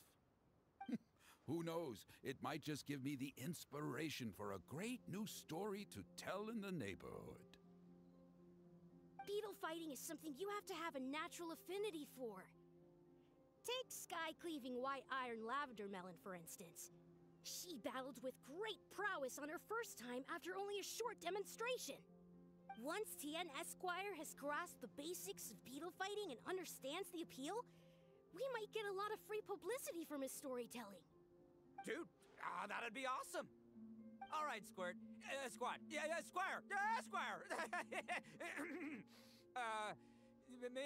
Who knows, it might just give me the inspiration for a great new story to tell in the neighborhood. Beetle fighting is something you have to have a natural affinity for. Take sky-cleaving white iron lavender melon, for instance. She battled with great prowess on her first time after only a short demonstration. Once TN Esquire has grasped the basics of beetle fighting and understands the appeal, we might get a lot of free publicity from his storytelling. Dude, that'd be awesome. All right, Squirt. Squad. Yeah, Squire. Squire.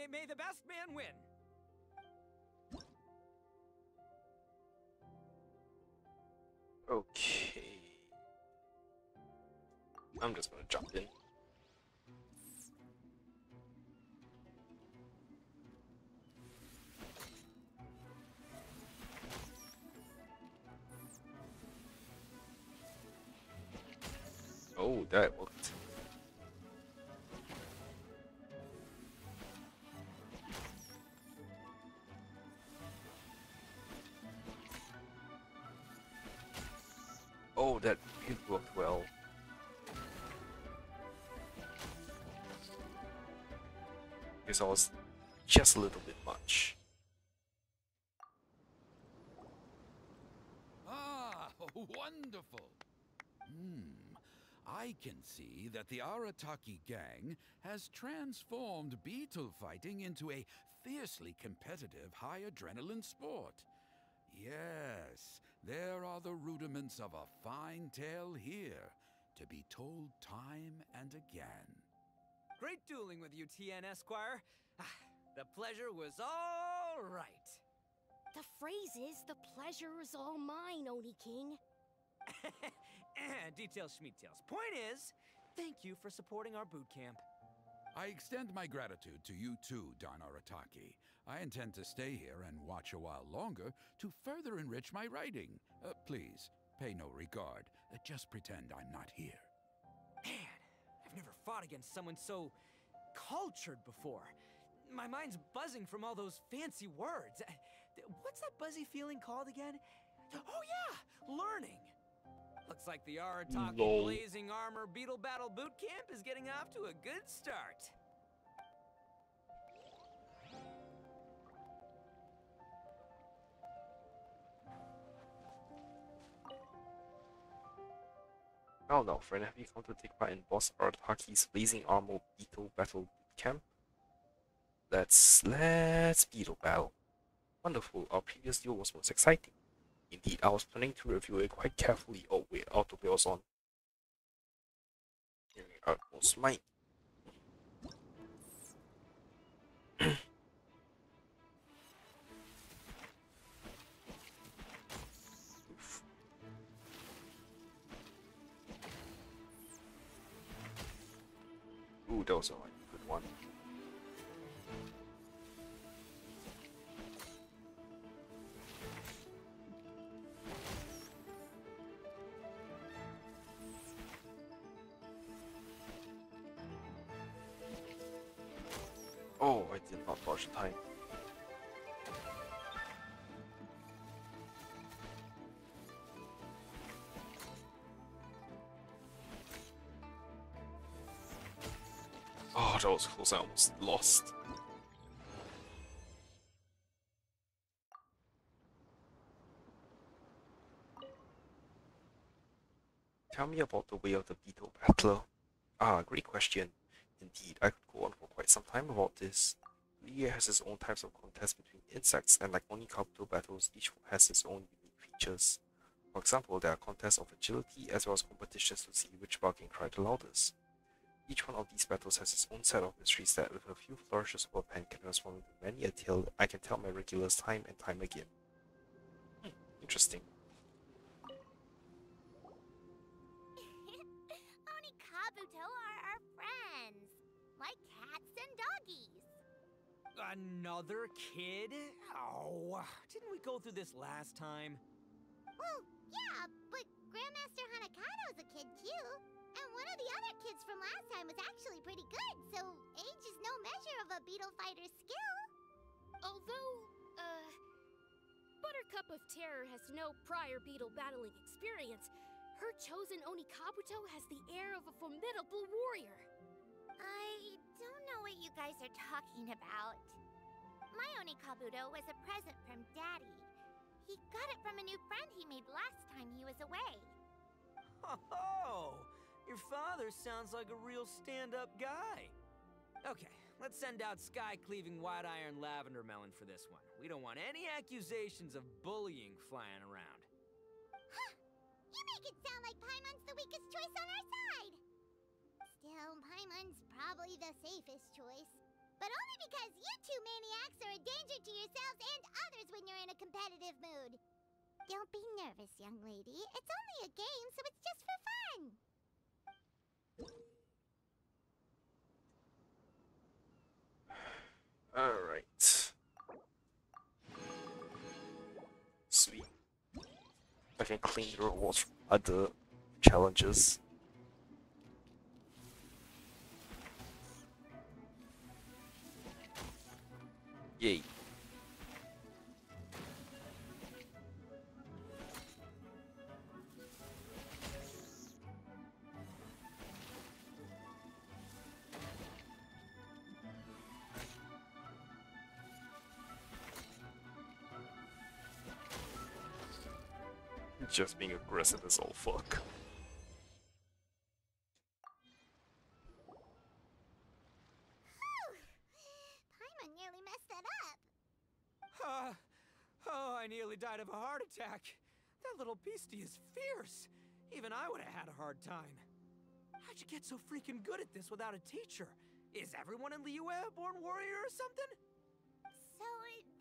May the best man win. Okay. I'm just gonna jump in. Oh, that worked. Oh, that really worked well. Because I was just a little bit much. Ah, wonderful! I can see that the Arataki gang has transformed beetle fighting into a fiercely competitive high-adrenaline sport. Yes, there are the rudiments of a fine tale here, to be told time and again. Great dueling with you, TN Esquire. The pleasure was all right. The phrase is, the pleasure is all mine, Oni King. Details, schmeetails. Point is, thank you for supporting our boot camp. I extend my gratitude to you too, Don Arataki. I intend to stay here and watch a while longer to further enrich my writing. Please, pay no regard. Just pretend I'm not here. Man, I've never fought against someone so cultured before. My mind's buzzing from all those fancy words. What's that buzzy feeling called again? Oh yeah, learning. Looks like the Arataki Blazing Armor Beetle Battle Boot Camp is getting off to a good start. Oh no, friend, have you come to take part in Boss Arataki's Blazing Armor Beetle Battle Boot Camp? Let's Beetle Battle. Wonderful, our previous duel was most exciting. Indeed, I was planning to review it quite carefully. Oh wait, autoplay was on. Utmost might. Ooh, that was a good one. Oh, I did not dodge time. Oh, that was close. I almost lost. Tell me about the way of the Beetle battler. Ah, great question. Indeed, I could go on for quite some time about this. The year has its own types of contests between insects, and like only Kabuto battles, each has its own unique features. For example, there are contests of agility as well as competitions to see which bug can cry the loudest. Each one of these battles has its own set of mysteries that, with a few flourishes of a pen, can transform into many a tale I can tell my regulars time and time again. Interesting. Oni Kabuto are our friends, like cats and doggies. Another kid? Oh, didn't we go through this last time? Well, yeah, but Grandmaster Hanakado's a kid too. And one of the other kids from last time was actually pretty good, so age is no measure of a beetle fighter's skill. Although, Buttercup of Terror has no prior beetle battling experience, her chosen Oni Kabuto has the air of a formidable warrior. I don't know what you guys are talking about. My Oni Kabuto was a present from Daddy. He got it from a new friend he made last time he was away. Oh, your father sounds like a real stand-up guy. Okay, let's send out sky-cleaving white-iron lavender melon for this one. We don't want any accusations of bullying flying around. Huh! You make it sound like Paimon's the weakest choice on our side! Still, Paimon's probably the safest choice. But only because you two maniacs are a danger to yourselves and others when you're in a competitive mood. Don't be nervous, young lady. It's only a game, so it's just for fun. Alright. Sweet. I can claim the rewards from other challenges. Yay. Just being aggressive as all fuck. Paimon nearly messed that up. Oh, I nearly died of a heart attack. That little beastie is fierce. Even I would have had a hard time. How'd you get so freaking good at this without a teacher? Is everyone in Liyue a born warrior or something? So,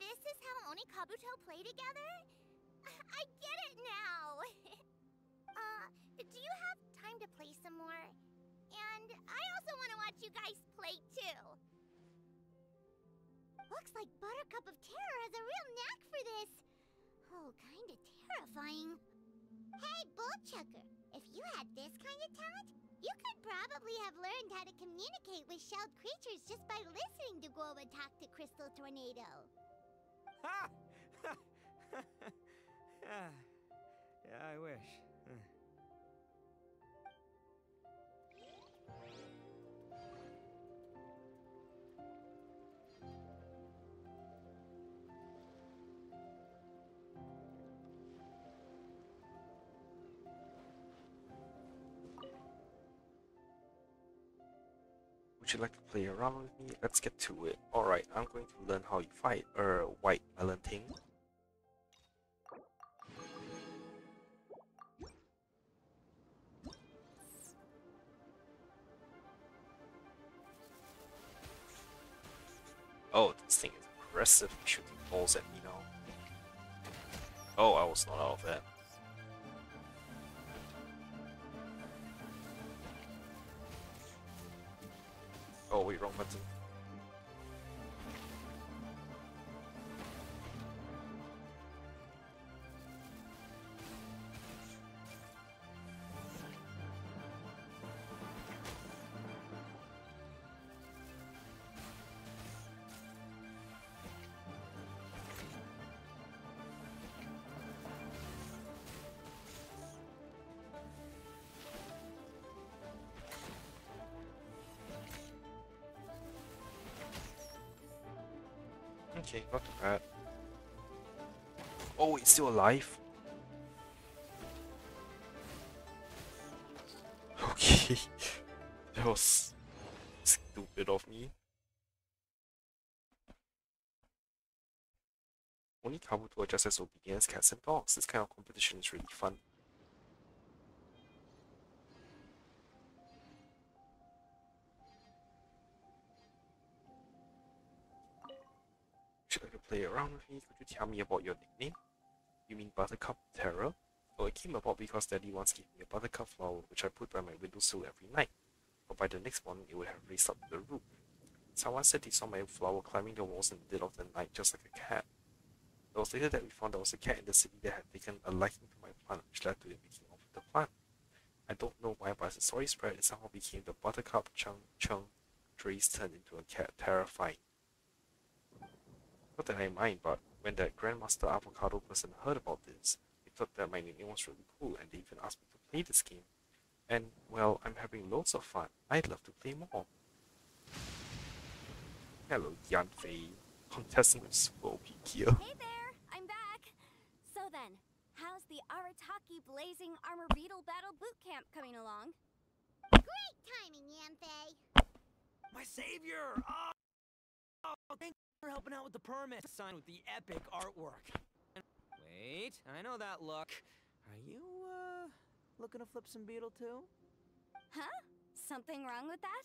this is how Oni Kabuto play together? I get it now! Do you have time to play some more? And I also want to watch you guys play too. Looks like Buttercup of Terror has a real knack for this. Oh, kinda terrifying. Hey, Bullchucker, if you had this kind of talent, you could probably have learned how to communicate with shelled creatures just by listening to Guoba talk to Crystal Tornado. Ha! Yeah, I wish. Would you like to play around with me? Let's get to it. Alright, I'm going to learn how you fight, white melon thing. Oh, this thing is aggressively shooting balls at me now. Oh, I was not out of that. Oh wait, wrong button. Okay, not too bad. Oh, it's still alive? That was stupid of me. Only Kabuto are just as obedient as cats and dogs. This kind of competition is really fun. Would you like to play around with me? Could you tell me about your nickname? You mean Buttercup Terror? Oh, it came about because Daddy once gave me a buttercup flower which I put by my windowsill every night. But by the next morning it would have raised up to the roof. Someone said he saw my flower climbing the walls in the dead of the night just like a cat. It was later that we found there was a cat in the city that had taken a liking to my plant, which led to it making off with the plant. I don't know why, but as the story spread, it somehow became the Buttercup Chung Chung. Trace turned into a cat, terrifying. Not that I mind, but when that Grandmaster Avocado person heard about this, they thought that my nickname was really cool, and they even asked me to play this game. And, well, I'm having loads of fun. I'd love to play more. Hello, Yanfei. Contestant with Super OP gear. Hey there, I'm back. So then, how's the Arataki Blazing Armor Beetle Battle Boot Camp coming along? Great timing, Yanfei. My savior! Oh, thanks for helping out with the permit. Sign with the epic artwork. Wait, I know that look. Are you, looking to flip some Beetle too? Huh? Something wrong with that?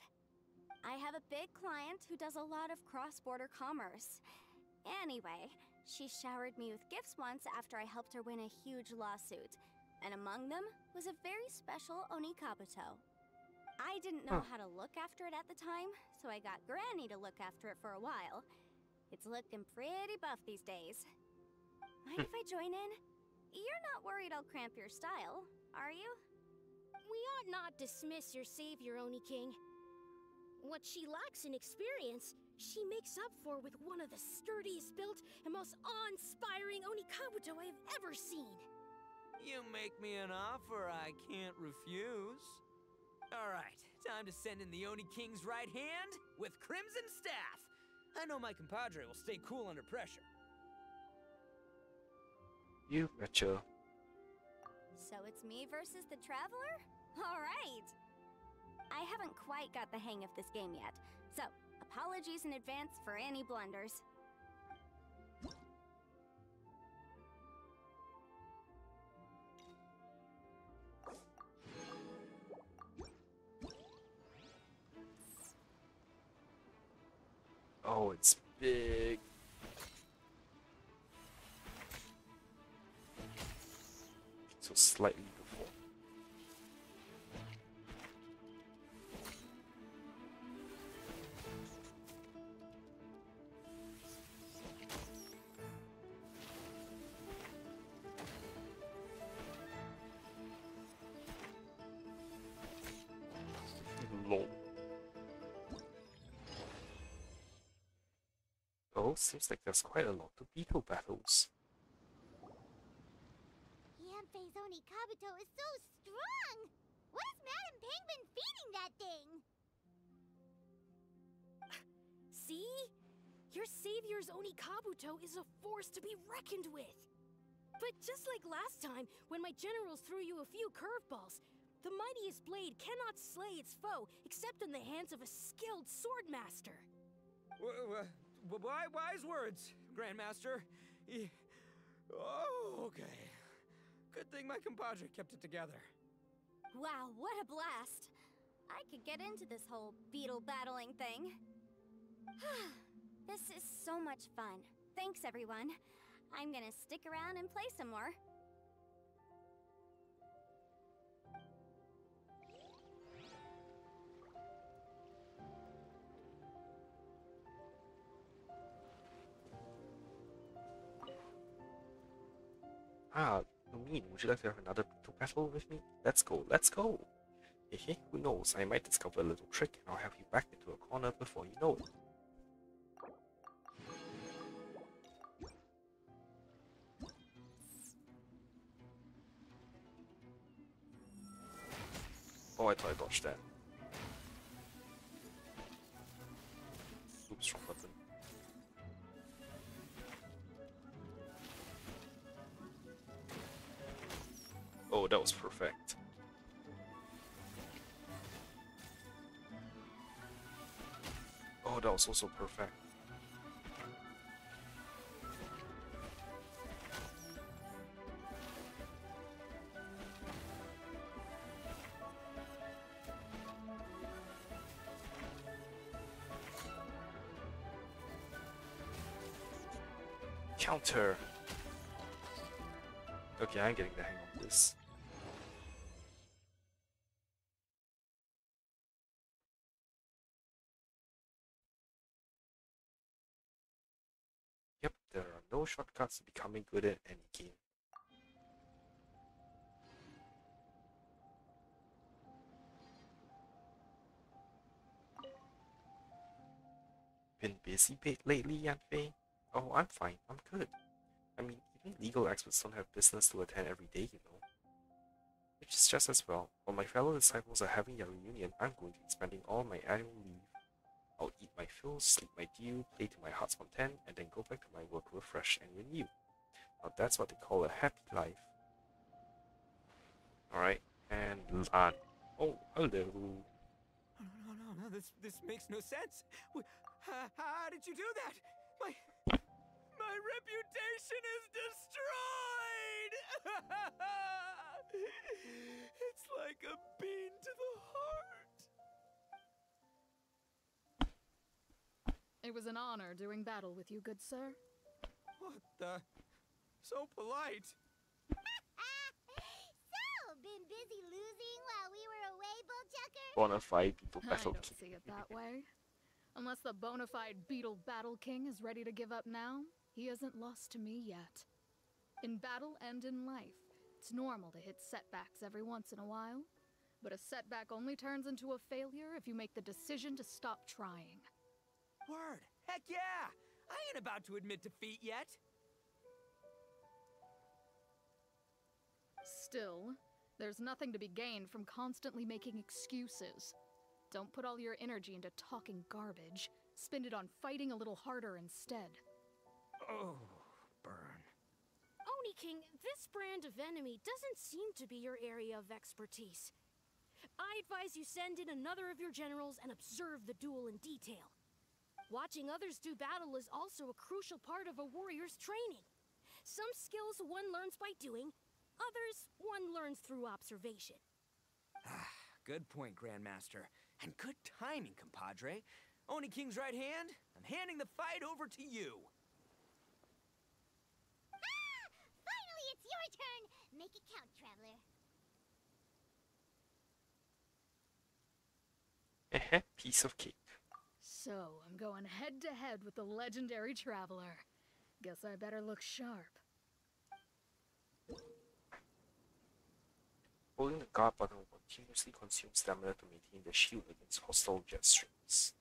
I have a big client who does a lot of cross-border commerce. Anyway, she showered me with gifts once after I helped her win a huge lawsuit. And among them was a very special Oni Kabuto. I didn't know how to look after it at the time, so I got Granny to look after it for a while. It's looking pretty buff these days. Mind if I join in? You're not worried I'll cramp your style, are you? We ought not dismiss your savior, Oni King. What she lacks in experience, she makes up for with one of the sturdiest built and most awe-inspiring Oni Kabuto I have ever seen. You make me an offer I can't refuse. Alright, time to send in the Oni King's right hand with Crimson Staff. I know my compadre will stay cool under pressure. You betcha. So it's me versus the Traveler? Alright! I haven't quite got the hang of this game yet, so apologies in advance for any blunders. Oh, it's big. So slightly before. Lol. Oh, seems like there's quite a lot of Beetle battles. Yanfei's Oni Kabuto is so strong! What is Madam Penguin feeding that thing? See? Your savior's Oni Kabuto is a force to be reckoned with. But just like last time, when my generals threw you a few curveballs, the mightiest blade cannot slay its foe except in the hands of a skilled swordmaster. Wise words, Grandmaster. Oh, okay. Good thing my compadre kept it together. Wow, what a blast! I could get into this whole beetle battling thing. This is so much fun. Thanks, everyone. I'm gonna stick around and play some more. Ah, Lumine, would you like to have another Beetle battle with me? Let's go, let's go! Hehe, who knows, I might discover a little trick and I'll have you backed into a corner before you know it. Oh, I thought I dodged that. Oops, wrong button. Oh, that was perfect. Oh, that was also perfect. Counter. Okay, I'm getting the hang of this. Yep, there are no shortcuts to becoming good at any game. Been busy lately, Yanfei? Oh, I'm fine. I'm good. I mean, even legal experts don't have business to attend every day, you know. Which is just as well. While my fellow disciples are having their reunion, I'm going to be spending all my annual leave. I'll eat my fill, sleep my due, play to my heart's content, and then go back to my work refreshed and renewed. Now that's what they call a happy life. Alright, and Lan. Oh, hello. No, this makes no sense. How did you do that? My reputation is destroyed! It's like a bean to the heart. It was an honor doing battle with you, good sir. What the? So polite. So, been busy losing while we were away, Bullchucker? Bonafide Beetle I Battle don't King. see it that way. Unless the bona fide Beetle Battle King is ready to give up now, he hasn't lost to me yet. In battle and in life, it's normal to hit setbacks every once in a while, but a setback only turns into a failure if you make the decision to stop trying. Word. Heck yeah! I ain't about to admit defeat yet. Still, there's nothing to be gained from constantly making excuses. Don't put all your energy into talking garbage. Spend it on fighting a little harder instead. Oh, burn. Oni King, this brand of enemy doesn't seem to be your area of expertise. I advise you send in another of your generals and observe the duel in detail. Watching others do battle is also a crucial part of a warrior's training. Some skills one learns by doing, others one learns through observation. Good point, Grandmaster. And good timing, compadre. Oni King's right hand, I'm handing the fight over to you. Finally, it's your turn! Make it count, Traveler. Piece of cake. So, I'm going head to head with the legendary Traveler. Guess I better look sharp. Holding the guard button will continuously consume stamina to maintain the shield against hostile jet streams.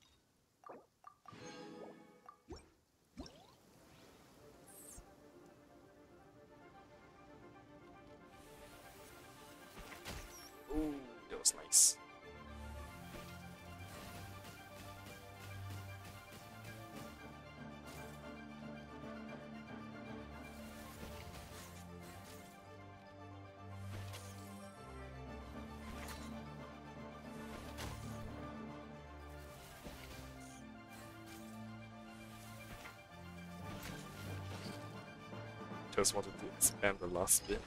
Ooh, that was nice. Just wanted to expand the last bit.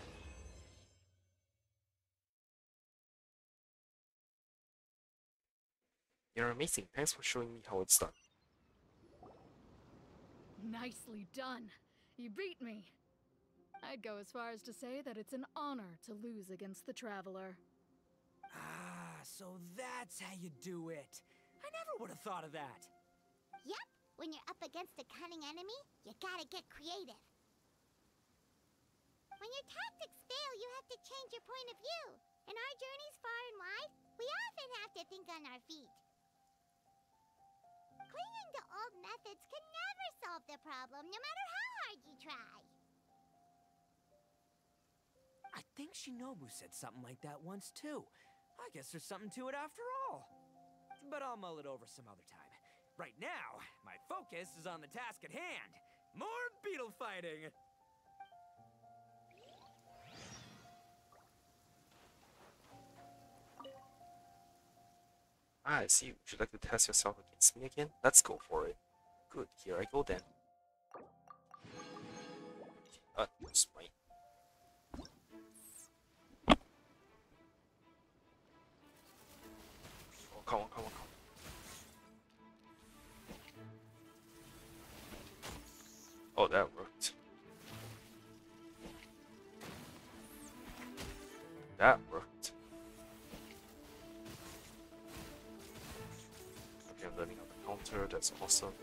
You're amazing. Thanks for showing me how it's done. Nicely done. You beat me. I'd go as far as to say that it's an honor to lose against the Traveler. Ah, so that's how you do it. I never would have thought of that. Yep, when you're up against a cunning enemy, you gotta get creative. When your tactics fail, you have to change your point of view. In our journeys far and wide, we often have to think on our feet. Clinging to old methods can never solve the problem, no matter how hard you try. I think Shinobu said something like that once, too. I guess there's something to it after all. But I'll mull it over some other time. Right now, my focus is on the task at hand. More beetle fighting! Ah, I see. Would you like to test yourself against me again? Let's go for it. Good, here I go then. Smite. Oh, come on, come on, come on. Oh, that worked. That worked. Okay, I'm learning how to counter. That's awesome.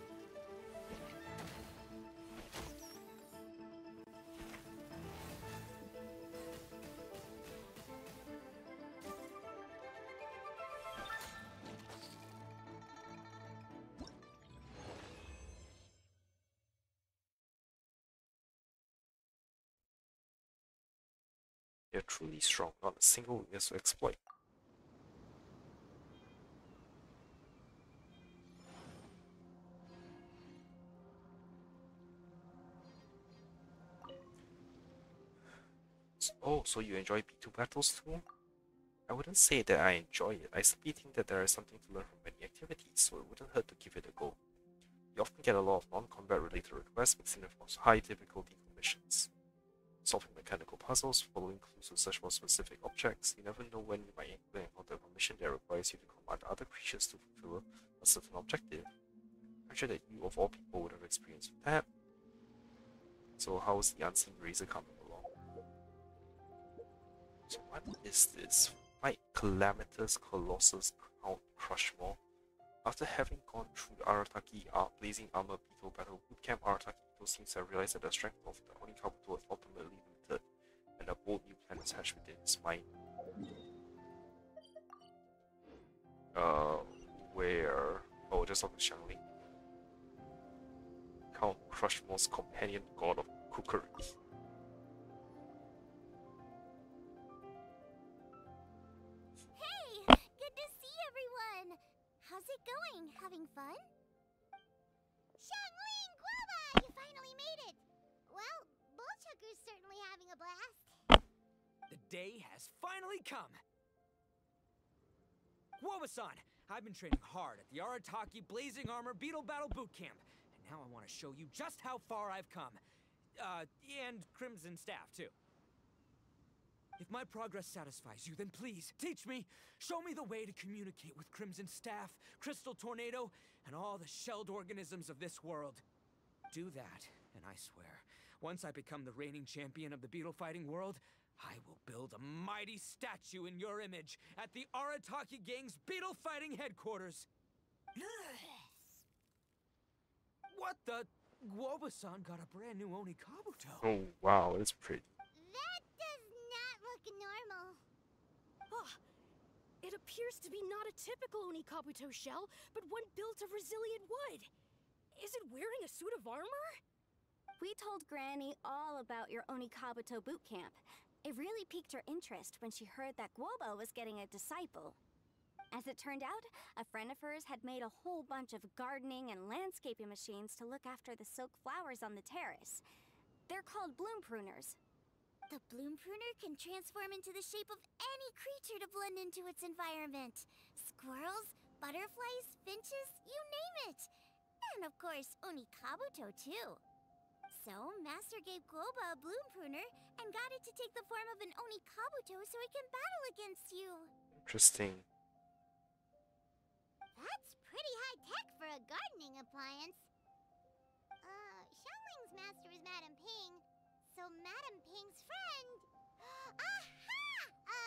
You're truly strong, not a single weakness to exploit. Oh, so you enjoy B2 battles too? I wouldn't say that I enjoy it. I simply think that there is something to learn from many activities, so it wouldn't hurt to give it a go. You often get a lot of non-combat related requests mixed in with high difficulty missions. Solving mechanical puzzles, following clues to search for specific objects, you never know when you might encounter a mission that requires you to command other creatures to fulfill a certain objective. I'm sure that you, of all people, would have experience with that. So how's the Unseen Razor coming along? So what is this? Fight Calamitous Colossus Count Crushmore. After having gone through the Arataki Blazing Armor Beetle Battle Bootcamp, Arataki Beetle seems to have realized that the strength of the Onikabuto is ultimately limited, and a bold new plan is hatched within his mind. Where? Oh, just off the Shangling. Count Crushmore's companion god of cookery. Hey, good to see everyone. How's it going? Having fun? Xiangling Guava! You finally made it! Well, Bullchucker's certainly having a blast. The day has finally come! Guoba-san, I've been training hard at the Arataki Blazing Armor Beetle Battle Bootcamp, and now I want to show you just how far I've come. And Crimson Staff, too. If my progress satisfies you, then please, teach me! Show me the way to communicate with Crimson Staff, Crystal Tornado, and all the shelled organisms of this world. Do that, and I swear, once I become the reigning champion of the beetle fighting world, I will build a mighty statue in your image at the Arataki Gang's beetle fighting headquarters. What the? Guoba-san got a brand new Onikabuto. Oh wow, it's pretty. That does not look normal. Oh, it appears to be not a typical Onikabuto shell, but one built of resilient wood. Is it wearing a suit of armor? We told Granny all about your Onikabuto boot camp. It really piqued her interest when she heard that Guoba was getting a disciple. As it turned out, a friend of hers had made a whole bunch of gardening and landscaping machines to look after the silk flowers on the terrace. They're called bloom pruners. The bloom pruner can transform into the shape of any creature to blend into its environment. Squirrels, butterflies, finches, you name it. And of course, Onikabuto too. So, Master gave Guoba a bloom pruner and got it to take the form of an Onikabuto so it can battle against you. Interesting. That's pretty high-tech for a gardening appliance. Xiangling's master is Madame Ping, so Madame Ping's friend... Aha!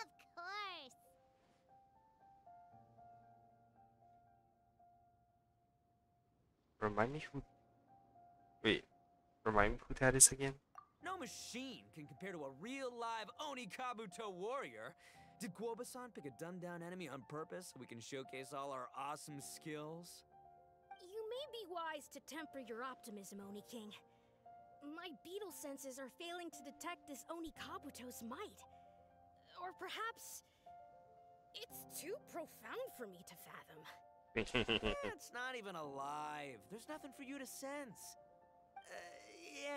Of course! Remind me who... Wait, remind me who that is again? No machine can compare to a real live Onikabuto warrior. Did Guoba-san pick a dumbed-down enemy on purpose so we can showcase all our awesome skills? You may be wise to temper your optimism, Oni King. My beetle senses are failing to detect this Onikabuto's might. Or perhaps... it's too profound for me to fathom. It's not even alive. There's nothing for you to sense.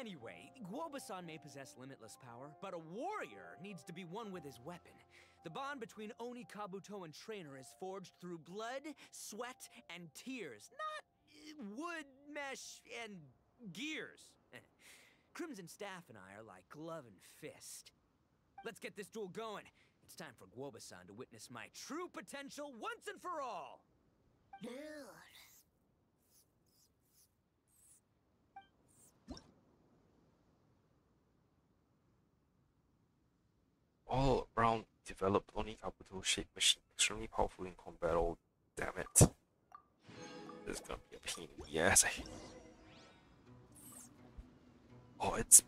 Anyway, Guoba-san may possess limitless power, but a warrior needs to be one with his weapon. The bond between Oni Kabuto and trainer is forged through blood, sweat, and tears, not wood, mesh, and gears. Crimson Staff and I are like glove and fist. Let's get this duel going. It's time for Guoba-san to witness my true potential once and for all. All around developed Oni Kabuto shaped machine, extremely powerful in combat. Oh, damn it. This is gonna be a pain in the ass. Oh, it's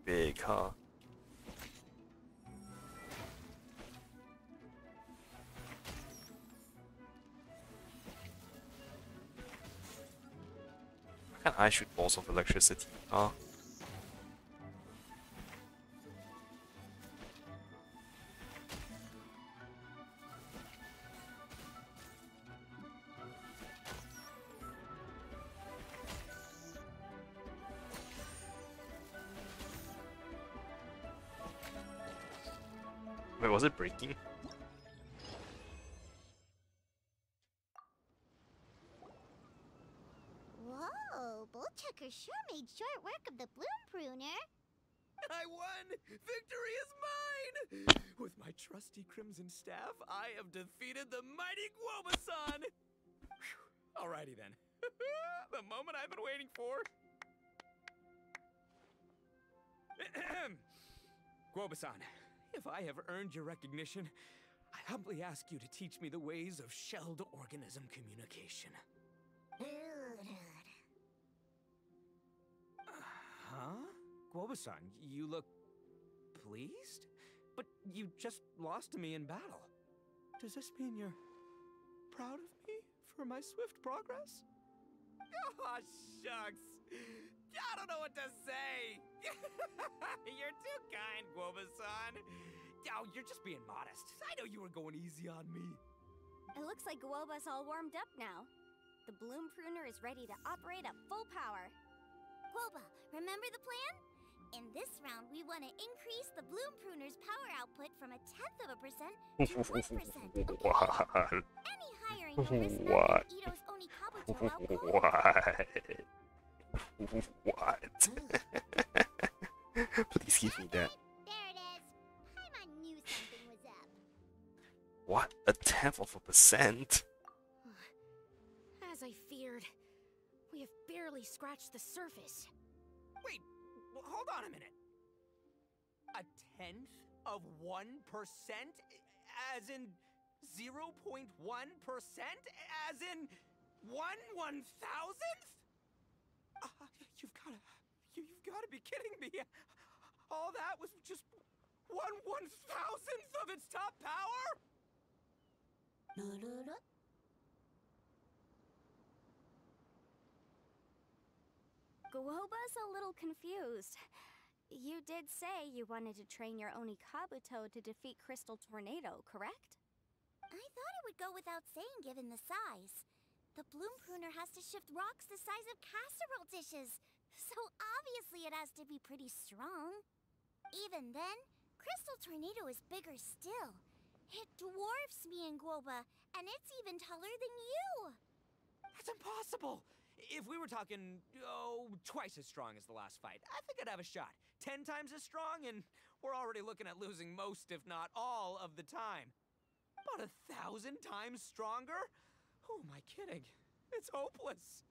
big, huh? How can I shoot balls of electricity, huh? Wait, was it breaking? Whoa, Bullchucker sure made short work of the Bloom Pruner. I won! Victory is mine! With my trusty Crimson Staff, I have defeated the mighty Guoba-san! Alrighty then. The moment I've been waiting for. Guoba-san, if I have earned your recognition, I humbly ask you to teach me the ways of shelled organism communication. Huh? Guoba-san, you look pleased? But you just lost to me in battle. Does this mean you're proud of me for my swift progress? Oh, shucks. I don't know what to say. You're too kind, Guoba-san. Oh, you're just being modest. I know you were going easy on me. It looks like Guoba's all warmed up now. The Bloom Pruner is ready to operate at full power. Guoba, remember the plan? In this round, we want to increase the Bloom Pruner's power output from 0.1% to 1%. Okay? What? Any higher and you'll risk not getting Ito's Oni Kabuto out cold. What? Please give me that. There it is. Paimon knew something was up. What? 0.1%? As I feared, we have barely scratched the surface. Wait, hold on a minute. 1/10 of 1%? As in 0.1%? As in 1/1000th? You've gotta be kidding me. All that was just 1/1000th of its top power? Guoba's a little confused. You did say you wanted to train your Oni Kabuto to defeat Crystal Tornado, correct? I thought it would go without saying given the size. The Bloom Pruner has to shift rocks the size of casserole dishes, so obviously it has to be pretty strong. Even then, Crystal Tornado is bigger still. It dwarfs me and Guoba, and it's even taller than you! That's impossible! If we were talking, twice as strong as the last fight, I think I'd have a shot. 10 times as strong, and we're already looking at losing most, if not all, of the time. About 1,000 times stronger? Who am I kidding? It's hopeless.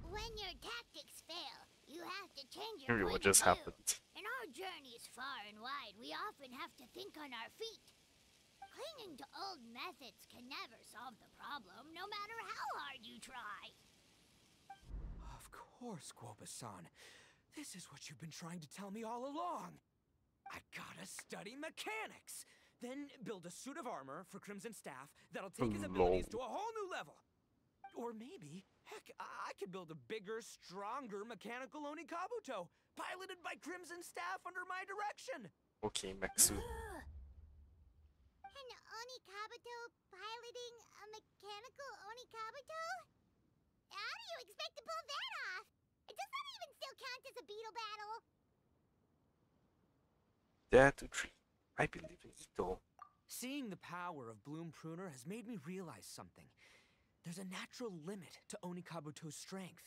When your tactics fail, you have to change Hear your what point just of view. happened. In our journeys far and wide, we often have to think on our feet. Clinging to old methods can never solve the problem, no matter how hard you try. Of course, Guoba-san. This is what you've been trying to tell me all along. I gotta study mechanics. Then build a suit of armor for Crimson Staff that'll take his abilities to a whole new level. Or maybe, heck, I could build a bigger, stronger mechanical Oni Kabuto, piloted by Crimson Staff under my direction. Okay, Mexu. An Oni Kabuto piloting a mechanical Oni Kabuto? Beetle battle? Dare to dream. I believe in Ito. Seeing the power of Bloom Pruner has made me realize something. There's a natural limit to Onikabuto's strength.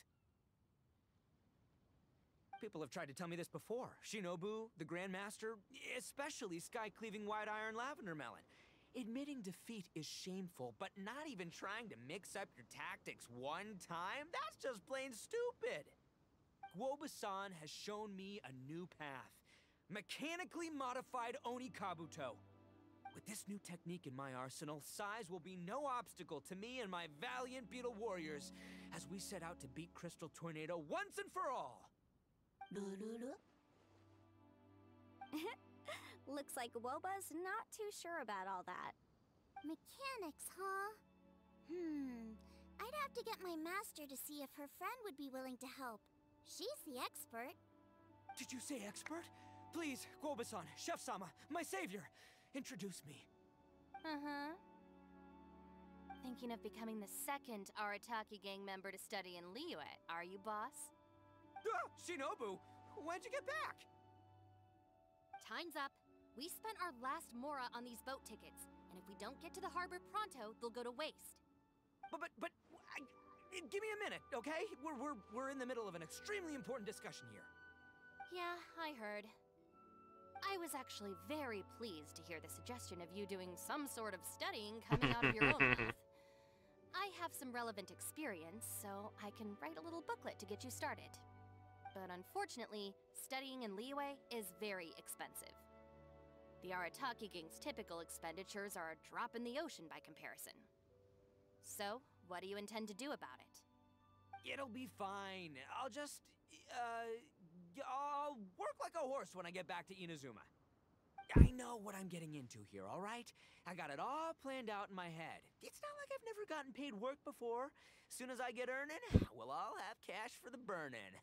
People have tried to tell me this before. Shinobu, the Grandmaster, especially Sky-Cleaving White Iron Lavender Melon. Admitting defeat is shameful, but not even trying to mix up your tactics one time? That's just plain stupid! Guoba-san has shown me a new path. Mechanically modified Onikabuto. With this new technique in my arsenal, size will be no obstacle to me and my valiant Beetle warriors as we set out to beat Crystal Tornado once and for all! Looks like Woba's not too sure about all that. Mechanics, huh? I'd have to get my master to see if her friend would be willing to help. She's the expert. Did you say expert? Please, Guoba-san, Chef-sama, my savior, introduce me. Thinking of becoming the second Arataki gang member to study in Liyue, are you, boss? Shinobu, when'd you get back? Time's up. We spent our last mora on these boat tickets, and if we don't get to the harbor pronto, they'll go to waste. Give me a minute, okay? We're in the middle of an extremely important discussion here. Yeah, I heard. I was actually very pleased to hear the suggestion of you doing some sort of studying coming out of your own mouth. I have some relevant experience, so I can write a little booklet to get you started. But unfortunately, studying in Liyue is very expensive. The Arataki gang's typical expenditures are a drop in the ocean by comparison. So, what do you intend to do about it? It'll be fine. I'll work like a horse when I get back to Inazuma. I know what I'm getting into here, all right? I got it all planned out in my head. It's not like I've never gotten paid work before. Soon as I get earning, we'll all have cash for the burning.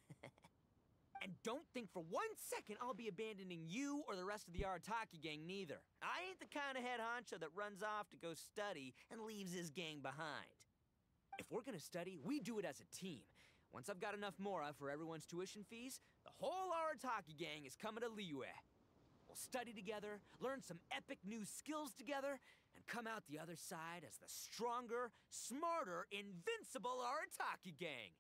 And don't think for 1 second I'll be abandoning you or the rest of the Arataki gang neither. I ain't the kind of head honcho that runs off to go study and leaves his gang behind. If we're gonna study, we do it as a team. Once I've got enough mora for everyone's tuition fees, the whole Arataki gang is coming to Liyue. We'll study together, learn some epic new skills together, and come out the other side as the stronger, smarter, invincible Arataki gang.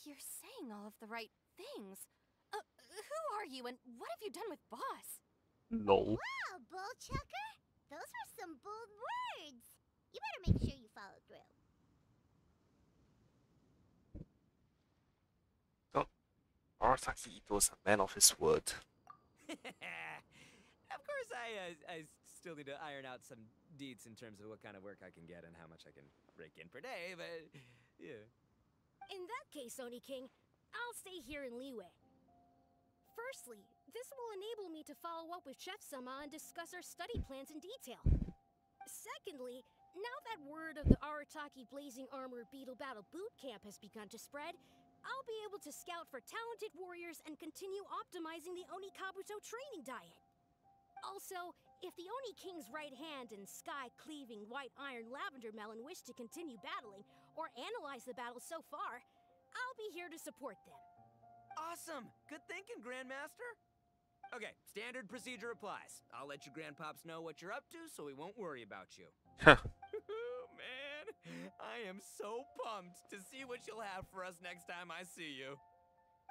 You're saying all of the right things. Who are you and what have you done with Boss? Lol. Wow, Bullchucker! Those were some bold words! You better make sure you follow through. Arataki Ito is a man of his word. Of course, I still need to iron out some deets in terms of what kind of work I can get and how much I can rake in per day, but yeah. In that case, Oni King, I'll stay here in Liyue. Firstly, this will enable me to follow up with Chef-sama and discuss our study plans in detail. Secondly, now that word of the Arataki Blazing Armor Beetle Battle Boot Camp has begun to spread, I'll be able to scout for talented warriors and continue optimizing the Onikabuto training diet. Also, if the Oni King's right hand and Sky-Cleaving White Iron Lavender Melon wish to continue battling or analyze the battle so far, I'll be here to support them. Awesome! Good thinking, Grandmaster! Okay, standard procedure applies. I'll let your grandpops know what you're up to so we won't worry about you. Man, I am so pumped to see what you'll have for us next time I see you.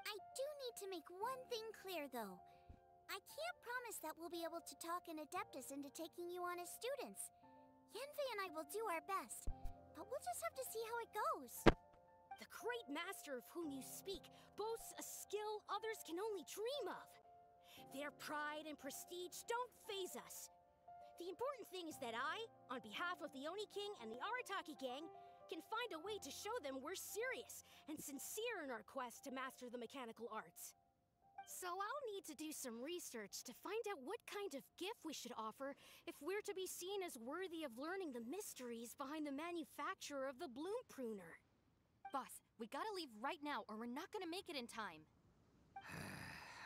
I do need to make one thing clear, though. I can't promise that we'll be able to talk an Adeptus into taking you on as students. Yanfei and I will do our best, but we'll just have to see how it goes. The great master of whom you speak boasts a skill others can only dream of. Their pride and prestige don't faze us. The important thing is that I, on behalf of the Oni King and the Arataki gang, can find a way to show them we're serious and sincere in our quest to master the mechanical arts. So I'll need to do some research to find out what kind of gift we should offer if we're to be seen as worthy of learning the mysteries behind the manufacture of the Bloom Pruner. Boss, we gotta leave right now or we're not gonna make it in time.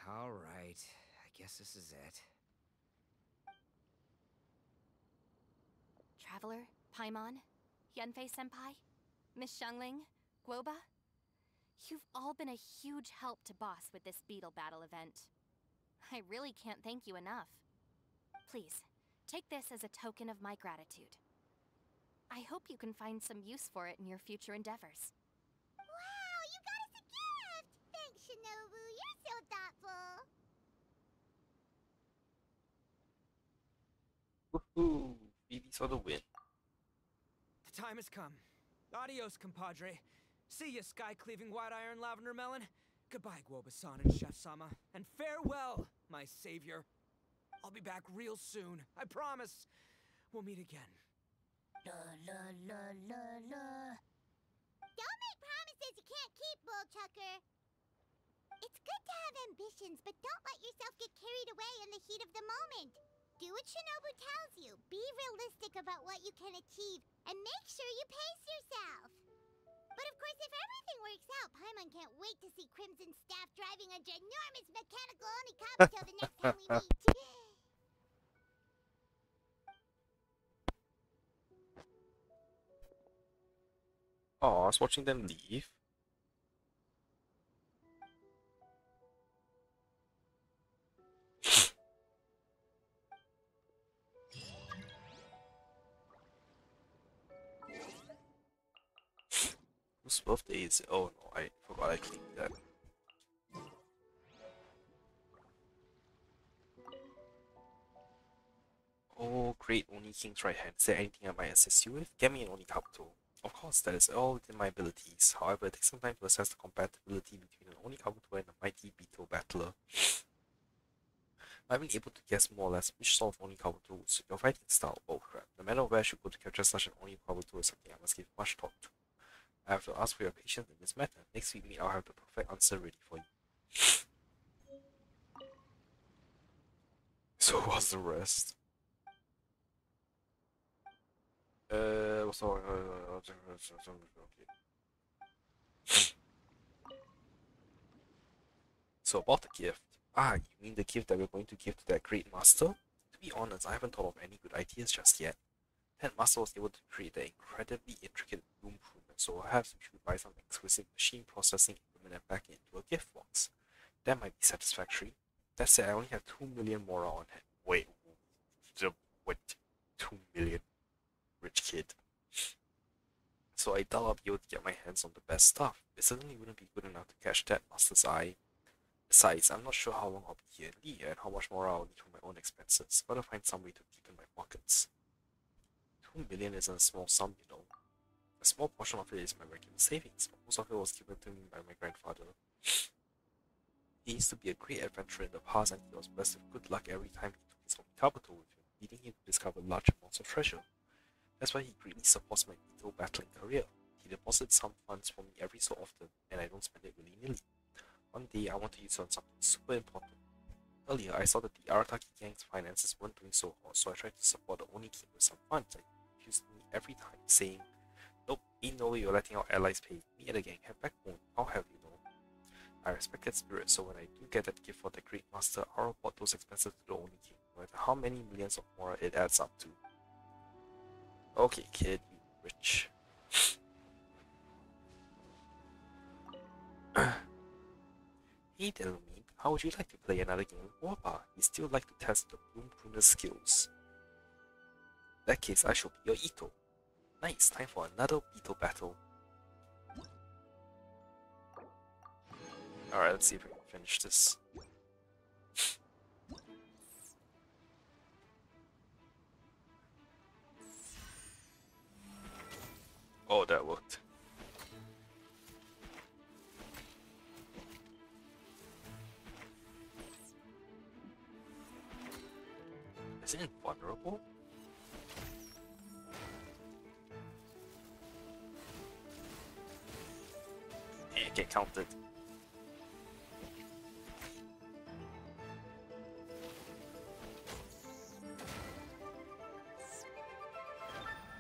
All right, I guess this is it. Traveler, Paimon, Yanfei-senpai, Miss Xiangling, Guoba. You've all been a huge help to Boss with this Beetle battle event. I really can't thank you enough. Please, take this as a token of my gratitude. I hope you can find some use for it in your future endeavors. Wow, you got us a gift! Thanks, Shinobu. You're so thoughtful. Woohoo! Phoebe's for the win. The time has come. Adios, compadre. See ya, sky-cleaving white-iron lavender melon. Goodbye, Guoba-san and Chef-sama. And farewell, my savior. I'll be back real soon. I promise. We'll meet again. Don't make promises you can't keep, Bullchucker. It's good to have ambitions, but don't let yourself get carried away in the heat of the moment. Do what Shinobu tells you. Be realistic about what you can achieve, and make sure you pace yourself. But of course, if everything works out, Paimon can't wait to see Crimson Staff driving a ginormous mechanical Onikabuto the next time we meet. Oh, I was watching them leave. Whose birthday is it? Oh no, I forgot I clicked that. Oh, great Oni King's right hand. Is there anything I might assist you with? Get me an Oni Kabuto. Of course, that is all within my abilities. However, it takes some time to assess the compatibility between an Oni Kabuto and a mighty Beetle battler. I've been able to guess more or less which sort of Oni Kabuto would suit your fighting style. Oh crap, the manner where I should go to capture such an Oni Kabuto is something I must give much thought to. I have to ask for your patience in this matter. Next week I'll have the perfect answer ready for you. So what's the rest? So, so about the gift. Ah, you mean the gift that we're going to give to that great master? To be honest, I haven't thought of any good ideas just yet. That master was able to create an incredibly intricate room improvement, so perhaps we should buy some exquisite machine processing equipment and pack it into a gift box. That might be satisfactory. That said, I only have 2 million more on hand. Wait, what? 2 million? Rich kid. So I doubt I'll be able to get my hands on the best stuff. It certainly wouldn't be good enough to catch that master's eye. Besides, I'm not sure how long I'll be here in Lee and how much more I'll need for my own expenses. Gotta find some way to deepen my pockets. 2 million isn't a small sum, you know. A small portion of it is my regular savings, but most of it was given to me by my grandfather. He used to be a great adventurer in the past, and he was blessed with good luck every time he took his own capital with him, leading him to discover large amounts of treasure. That's why he greatly supports my Beetle battling career. He deposits some funds for me every so often, and I don't spend it willy-nilly. One day, I want to use it on something super important. Earlier, I saw that the Arataki gang's finances weren't doing so hot, so I tried to support the Oni King with some funds. I accused me every time, saying, "Nope, ain't no way you're letting our allies pay. Me and the gang have backbone, I'll have you know." I respect that spirit, so when I do get that gift for the great master, I'll report those expenses to the Oni King, no matter how many millions of more it adds up to. Okay, kid, you rich. Hey, Delumi, how would you like to play another game with Wappa? He'd still like to test the Bloom Pruner's skills. In that case, I shall be your Ito. Nice, time for another Beetle battle. Alright, let's see if we can finish this. Oh, that worked. Is it invulnerable? Yeah, get counted.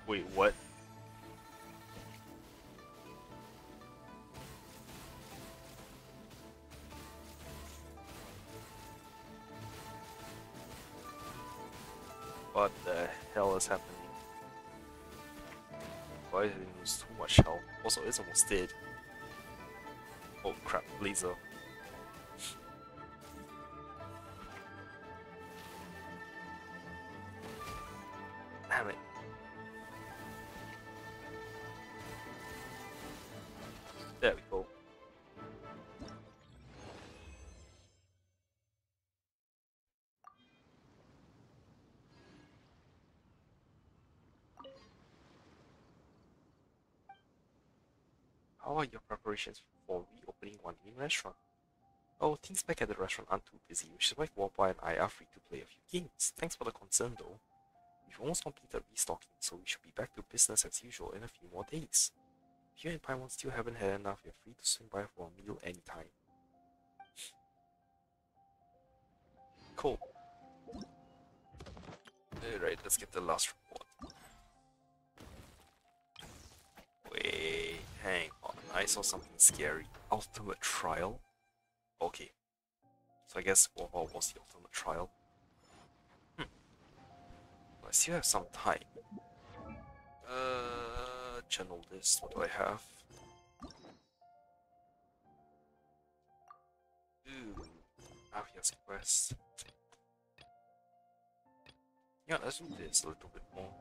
Wait, what? What the hell is happening? Why did it lose too much health? Also, it's almost dead. Oh crap, laser. Damn it. There we go. How are your preparations for reopening one main restaurant? Oh, things back at the restaurant aren't too busy, which is why Wappa and I are free to play a few games. Thanks for the concern though. We've almost completed restocking, so we should be back to business as usual in a few more days. If you and Paimon still haven't had enough, you're free to swing by for a meal anytime. Cool. Alright, let's get the last report. Wait, hang on. I saw something scary. Ultimate trial? Okay. So I guess what was the ultimate trial? I still have some time. Journal list. What do I have? Ooh, Avia's quest. Yeah, let's do this a little bit more.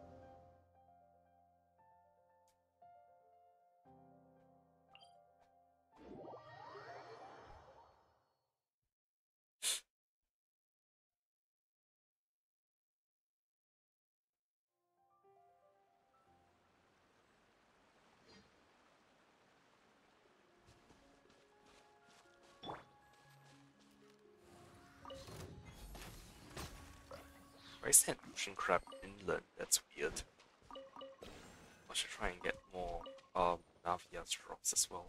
Why is that ocean crab inland? That's weird. I should try and get more Navia's rocks as well.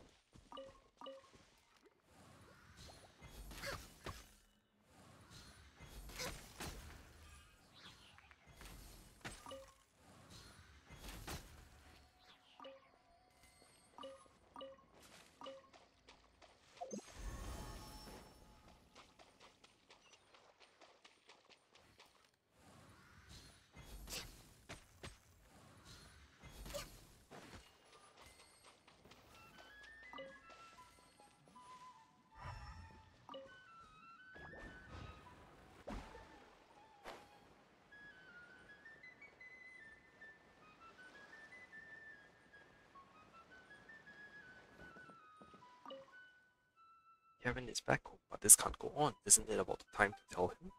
Kevin is back home, but this can't go on. Isn't it about the time to tell him?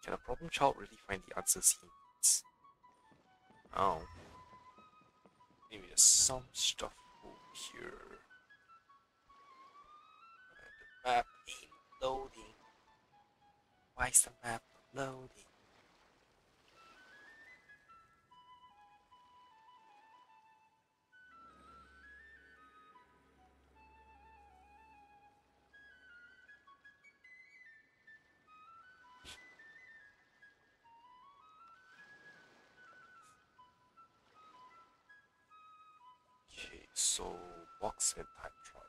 Can a problem child really find the answers he needs? Oh. Maybe there's some stuff over here. The map ain't loading. Why is the map not loading? Okay, so box and time trial.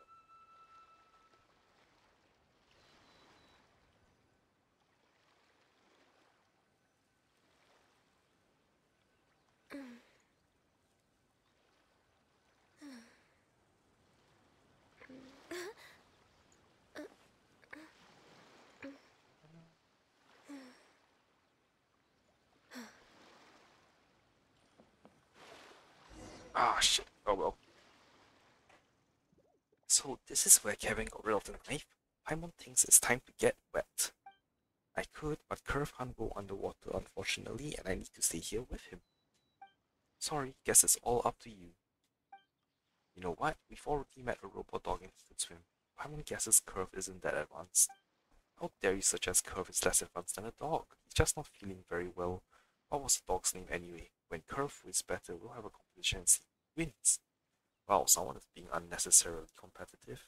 Ah shit, oh well. So this is where Kevin got rid of the knife? Paimon thinks it's time to get wet. I could, but Curve can't go underwater unfortunately, and I need to stay here with him. Sorry, guess it's all up to you. You know what? We've already met a robot dog and he could swim. Paimon guesses Curve isn't that advanced. How dare you suggest Curve is less advanced than a dog? He's just not feeling very well. What was the dog's name anyway? When Curve is better, we'll have a competition and see who wins. Wow, someone is being unnecessarily competitive.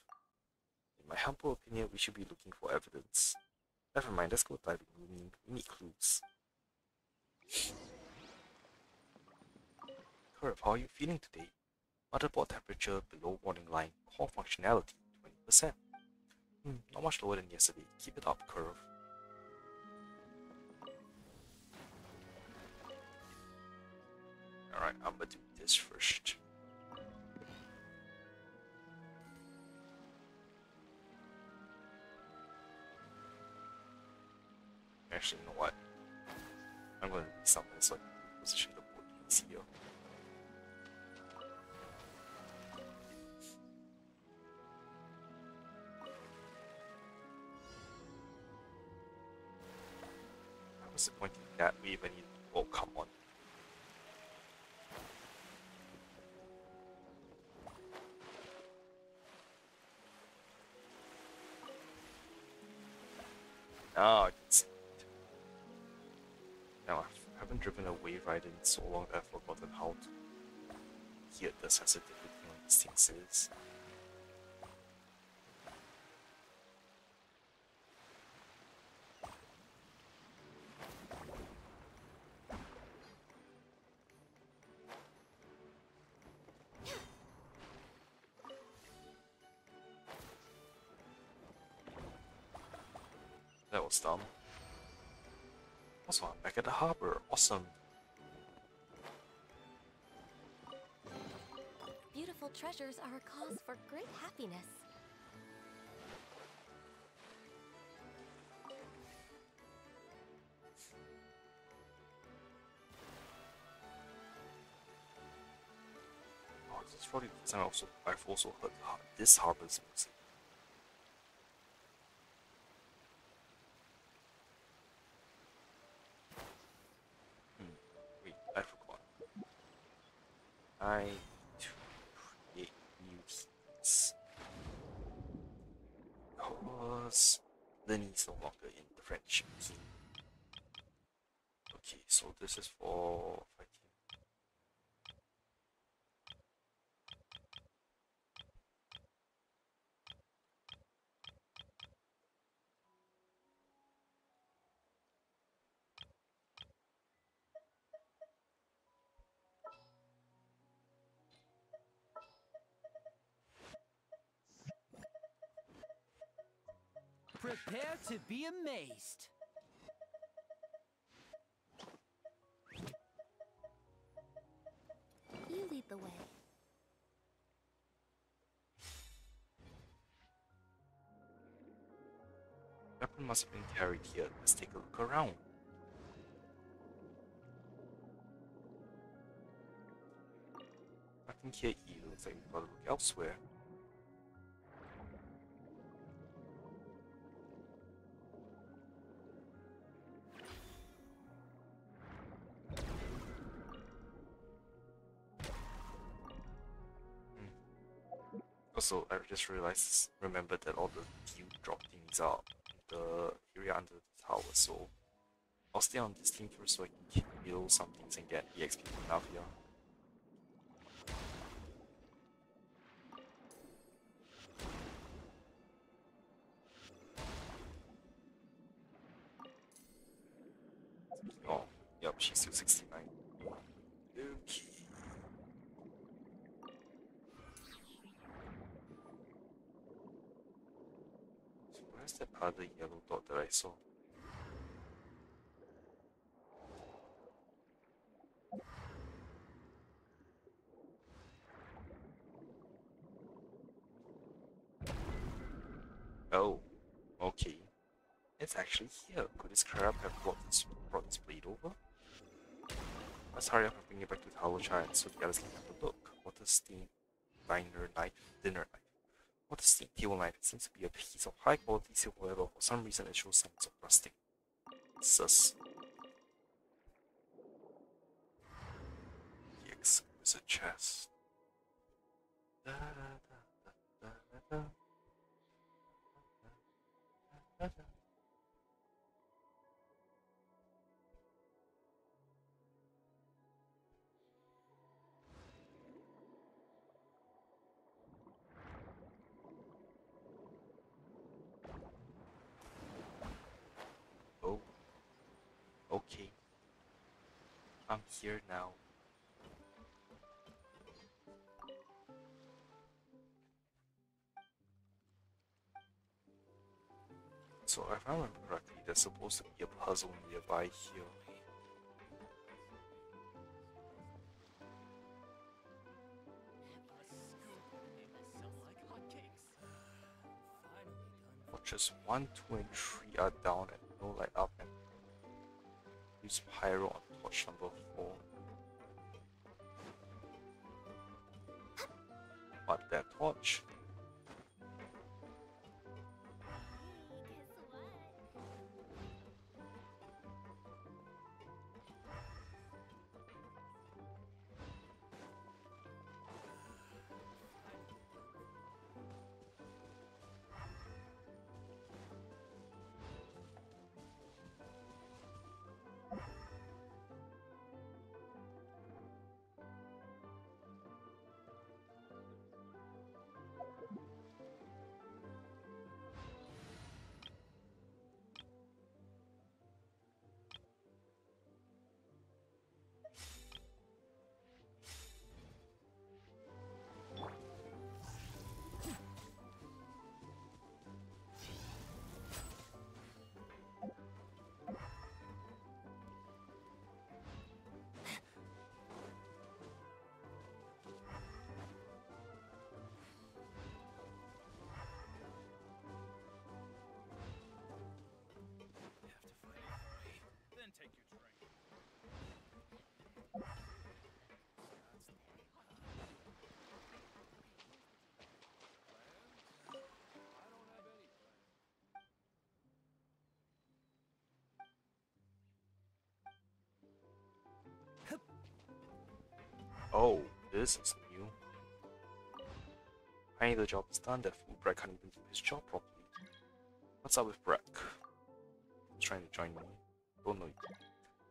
In my humble opinion, we should be looking for evidence. Never mind, let's go diving. We need clues. Curve, how are you feeling today? Motherboard temperature below warning line. Core functionality 20%. Not much lower than yesterday. Keep it up, Curve. Alright, I'm gonna do this first. Actually, you know what? I'm going to resummon it so I can position the board easier. What's the point in that we even need? Oh, come on. Now I can see it. Now I haven't driven a wave rider in so long that I've forgotten how to hear the sensitivity on these things is. That was dumb. Also, I'm back at the harbor. Awesome. Beautiful treasures are a cause for great happiness. Oh, this is probably the time I've also heard this harbor's music. Wait, I forgot. I need to create new keys. Because Lenny's no longer in the friendship team. Okay, so this is for fighting. Prepare to be amazed. You lead the way. Weapon must have been carried here. Let's take a look around. Nothing here either. Looks like we've got to look elsewhere. Also, I just remembered that all the view drop things are in the area under the tower, so I'll stay on this team first so I can kill some things and get EXP from out here. Oh, yep, she's still 69. Okay. So where's that other yellow dot that I saw? Oh, okay. It's actually here. Could this crab have brought this blade over? Let's hurry up and bring it back to the Hollow Giant so the others can have a look. What a steam dinner knife. What a steam table knife. It seems to be a piece of high quality silver, however, for some reason it shows signs of rusting. Sus. The exquisite chest. Da, da, da, da, da, da, da. Oh, okay. I'm here now. So if I remember correctly, there's supposed to be a puzzle nearby here. Just 1, 2, and 3 are down and no light up, and Use Pyro on torch number 4. But that torch. Oh, this is new. Finally the job is done, that fool Breck can't even do his job properly. What's up with Breck? He's trying to join me. Don't know you.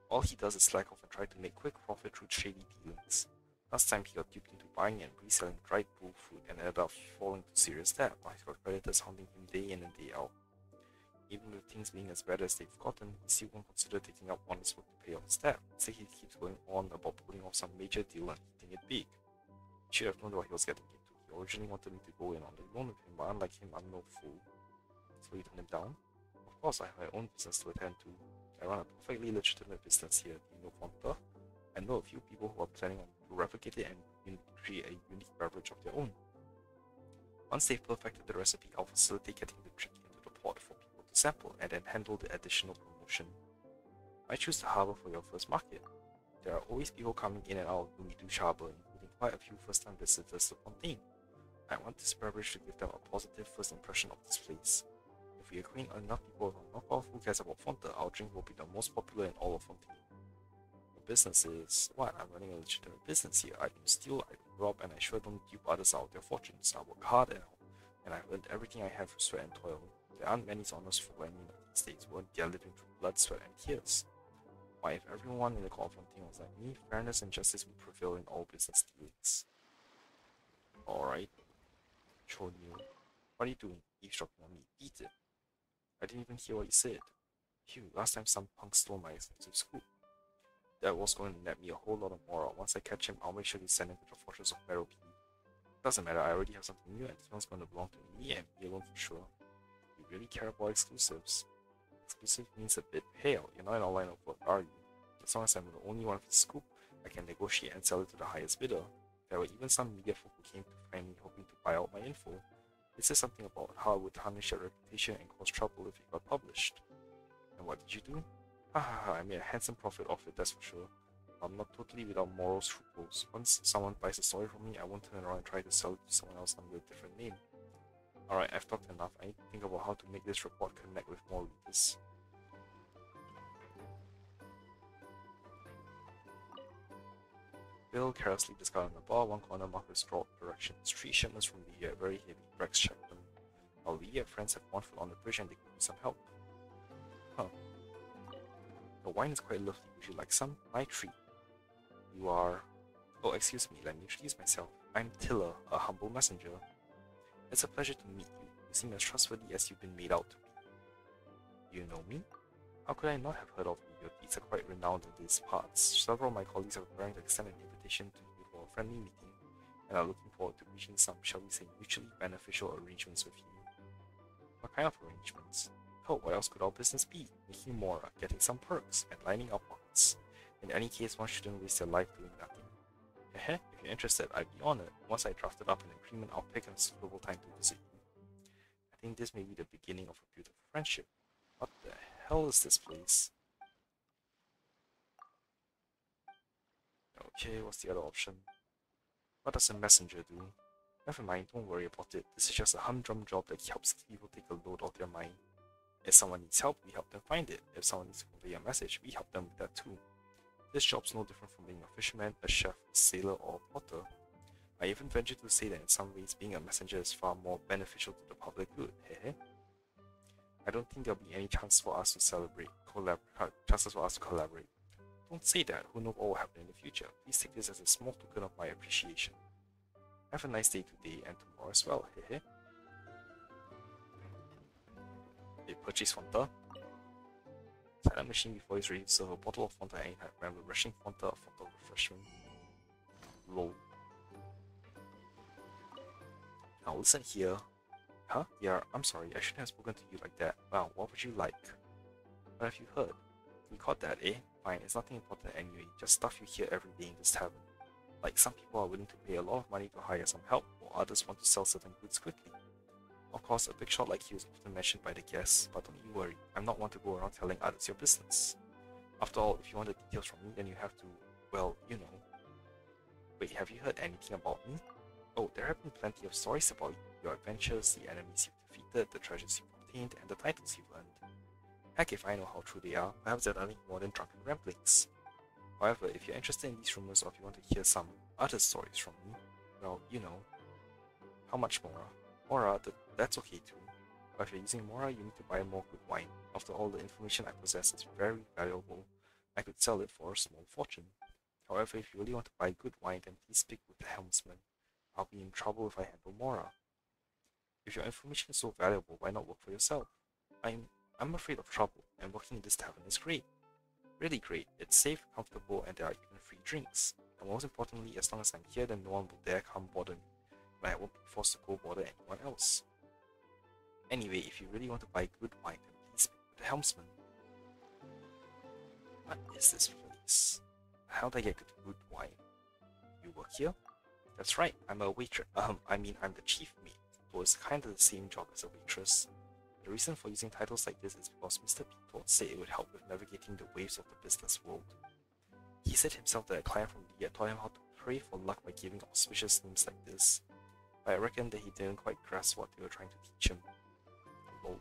All he does is slack off and try to make quick profit through shady dealings. Last time he got duped into buying and reselling dried bull fruit and ended up falling to serious debt, while he's got creditors hounding him day in and day out. Even with things being as bad as they've gotten, he still won't consider taking up honest work to pay off his debt. Instead, he keeps going on about pulling off some major deal and hitting it big. He should have known what he was getting into. He originally wanted me to go in on the loan with him, but unlike him, I'm no fool. So he turned him down? Of course, I have my own business to attend to. I run a perfectly legitimate business here, do you know Fonta? I know a few people who are planning on to replicate it and create a unique beverage of their own. Once they've perfected the recipe, I'll facilitate getting the drink into the pot for people to sample and then handle the additional promotion. I choose the harbor for your first market. There are always people coming in and out of Lumidu Harbor, including quite a few first-time visitors to Fontaine. I want this beverage to give them a positive first impression of this place. If we acquaint enough people with our knockoff who cares about Fonta, our drink will be the most popular in all of Fontaine. The business is what? I'm running a legitimate business here. I don't steal, I don't rob, and I sure don't dupe others out of their fortunes. I work hard and I've earned everything I have through sweat and toil. There aren't many honest folk like me these days who earn their living through blood, sweat, and tears. Why, if everyone in the court of Fontaine was like me, fairness and justice would prevail in all business dealings. Alright. Show you. What are you doing? Eavesdropping on me. Beat it. I didn't even hear what you said. Phew, last time some punk stole my expensive scoop. That was going to net me a whole lot of moral. Once I catch him, I'll make sure to send him to the fortress of Meropy. Doesn't matter, I already have something new and this one's going to belong to me and me alone for sure. You really care about exclusives. Exclusive means a bit pale. You're not in our line of work, are you? As long as I'm the only one with the scoop, I can negotiate and sell it to the highest bidder. There were even some media folk who came to find me hoping to buy out my info. It says something about how I would tarnish your reputation and cause trouble if it got published. And what did you do? I made a handsome profit off it, that's for sure. I'm not totally without moral scruples. Once someone buys a story from me, I won't turn around and try to sell it to someone else under a different name. Alright, I've talked enough. I need to think about how to make this report connect with more readers. Bill carelessly discarded on the bar, one corner marked with straw directions. 3 shipments from the very heavy Brex checked them. Our Lydia friends have one foot on the bridge and they could use some help. Huh. The wine is quite lovely. Would you like some? My treat. You are... Oh, excuse me, let me introduce myself. I'm Tiller, a humble messenger. It's a pleasure to meet you. You seem as trustworthy as you've been made out to be. You know me? How could I not have heard of you? Your deeds are quite renowned in these parts. Several of my colleagues are preparing to extend an invitation to you for a friendly meeting, and are looking forward to reaching some, shall we say, mutually beneficial arrangements with you. What kind of arrangements? Oh, what else could our business be? Making more, getting some perks, and lining up pockets. In any case, one shouldn't waste their life doing nothing. If you're interested, I'd be honored. Once I drafted up an agreement, I'll pick a suitable time to visit you. I think this may be the beginning of a beautiful friendship. What the hell is this place? Okay, what's the other option? What does a messenger do? Never mind, don't worry about it. This is just a humdrum job that helps people take a load off their mind. If someone needs help, we help them find it. If someone needs to convey a message, we help them with that too. This job's no different from being a fisherman, a chef, a sailor, or a potter. I even venture to say that in some ways being a messenger is far more beneficial to the public good. I don't think there'll be any chance for us to collaborate. Don't say that, who knows what will happen in the future. Please take this as a small token of my appreciation. Have a nice day today and tomorrow as well. Okay, purchase Fanta. Set the machine before it's ready to serve a bottle of Fanta at any time. Remember, rushing Fanta or Fanta refreshment. Lol. Now listen here. Huh? Yeah, I'm sorry, I shouldn't have spoken to you like that. Wow, what would you like? What have you heard? You caught that, eh? Fine, it's nothing important anyway, just stuff you hear every day in this tavern. Like, some people are willing to pay a lot of money to hire some help, while others want to sell certain goods quickly. Of course, a big shot like you is often mentioned by the guests, but don't you worry, I'm not one to go around telling others your business. After all, if you want the details from me, then you have to, well, you know. Wait, have you heard anything about me? Oh, there have been plenty of stories about your adventures, the enemies you've defeated, the treasures you've obtained, and the titles you've earned. Heck, if I know how true they are, perhaps they're nothing more than drunken ramblings. However, if you're interested in these rumors or if you want to hear some other stories from me, well, you know. How much Mora? Mora, that's okay too. But if you're using Mora, you need to buy more good wine. After all, the information I possess is very valuable. I could sell it for a small fortune. However, if you really want to buy good wine, then please speak with the helmsman. I'll be in trouble if I handle Mora. If your information is so valuable, why not work for yourself? I'm afraid of trouble, and working in this tavern is great. Really great. It's safe, comfortable, and there are even free drinks. And most importantly, as long as I'm here, then no one will dare come bother me. But I won't be forced to go bother anyone else. Anyway, if you really want to buy good wine, then please speak with the helmsman. What is this place? How do I get good wine? You work here? That's right, I'm a waitress. I'm the chief mate, so it's kinda the same job as a waitress. The reason for using titles like this is because Mr. Beetle said it would help with navigating the waves of the business world. He said himself that a client from Lee taught him how to pray for luck by giving auspicious names like this. But I reckon that he didn't quite grasp what they were trying to teach him. Lol.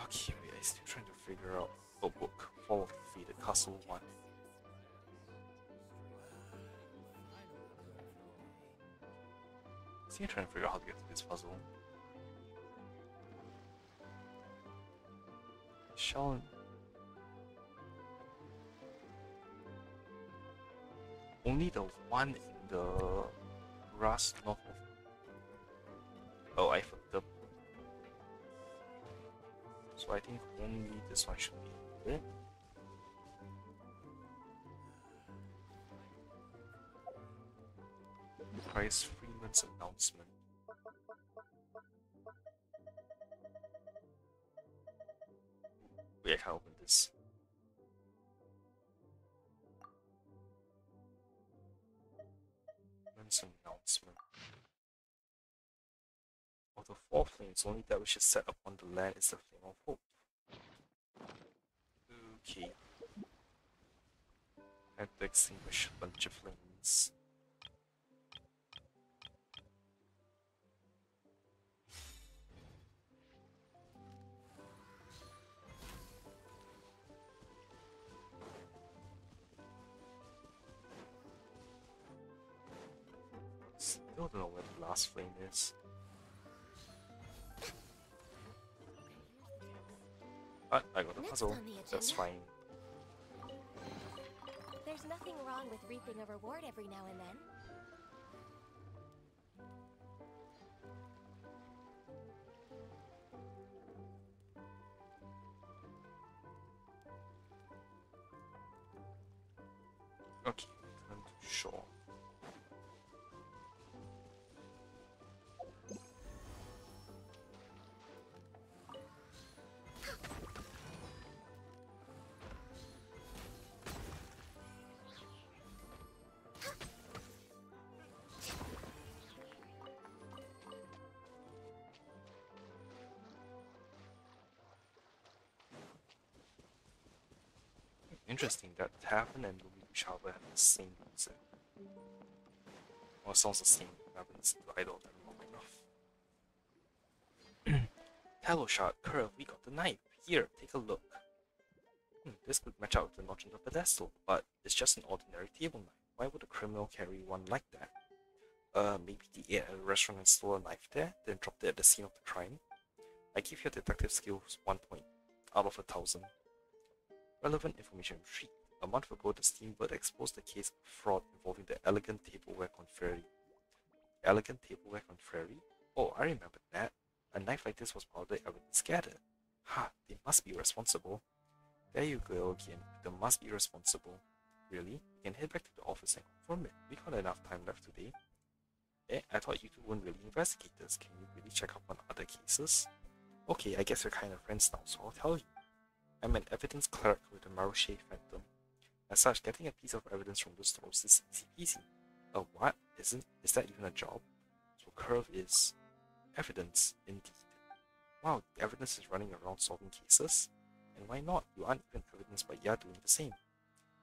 Okay, wait, I'm still trying to figure out a book. Fall of the Faded Castle 1. I'm trying to figure out how to get to this puzzle. Shall only the one in the grass north of. Oh, I fucked up. So I think only this one should be it. Price Freeman's announcement. Wait, I can't open this. Freeman's announcement. Of the four flames, only that which is set upon the land is the flame of hope. Okay. I have to extinguish a bunch of flames. Still don't know where the last flame is. But I got the puzzle. That's fine. There's nothing wrong with reaping a reward every now and then. Okay, return to shore. Interesting, that tavern and movie which however have the same music. Well, it sounds the same. I haven't listened to Idol that long enough. Hello, Shard, Curve, we got the knife. Here, take a look. This could match out with the notch on the pedestal, but it's just an ordinary table knife. Why would a criminal carry one like that? Maybe they ate at a restaurant and stole a knife there, then dropped it at the scene of the crime? I give your detective skills 1 point out of 1,000. Relevant information retrieved. A month ago, the Steambird exposed the case of fraud involving the Elegant Tableware Confrérie. Elegant Tableware Confrérie? Oh, I remember that. A knife like this was part of the evidence gathered. Ha, they must be responsible. There you go again. They must be responsible. Really? You can head back to the office and confirm it. We got enough time left today. I thought you two weren't really investigators. Can you really check up on other cases? Okay, I guess we're kind of friends now, so I'll tell you. I'm an evidence clerk with the Maroche Phantom. As such, getting a piece of evidence from the stores is easy peasy. A what? Is that even a job? So Curve is evidence, indeed. Wow, the evidence is running around solving cases? And why not? You aren't even evidence, but you're doing the same.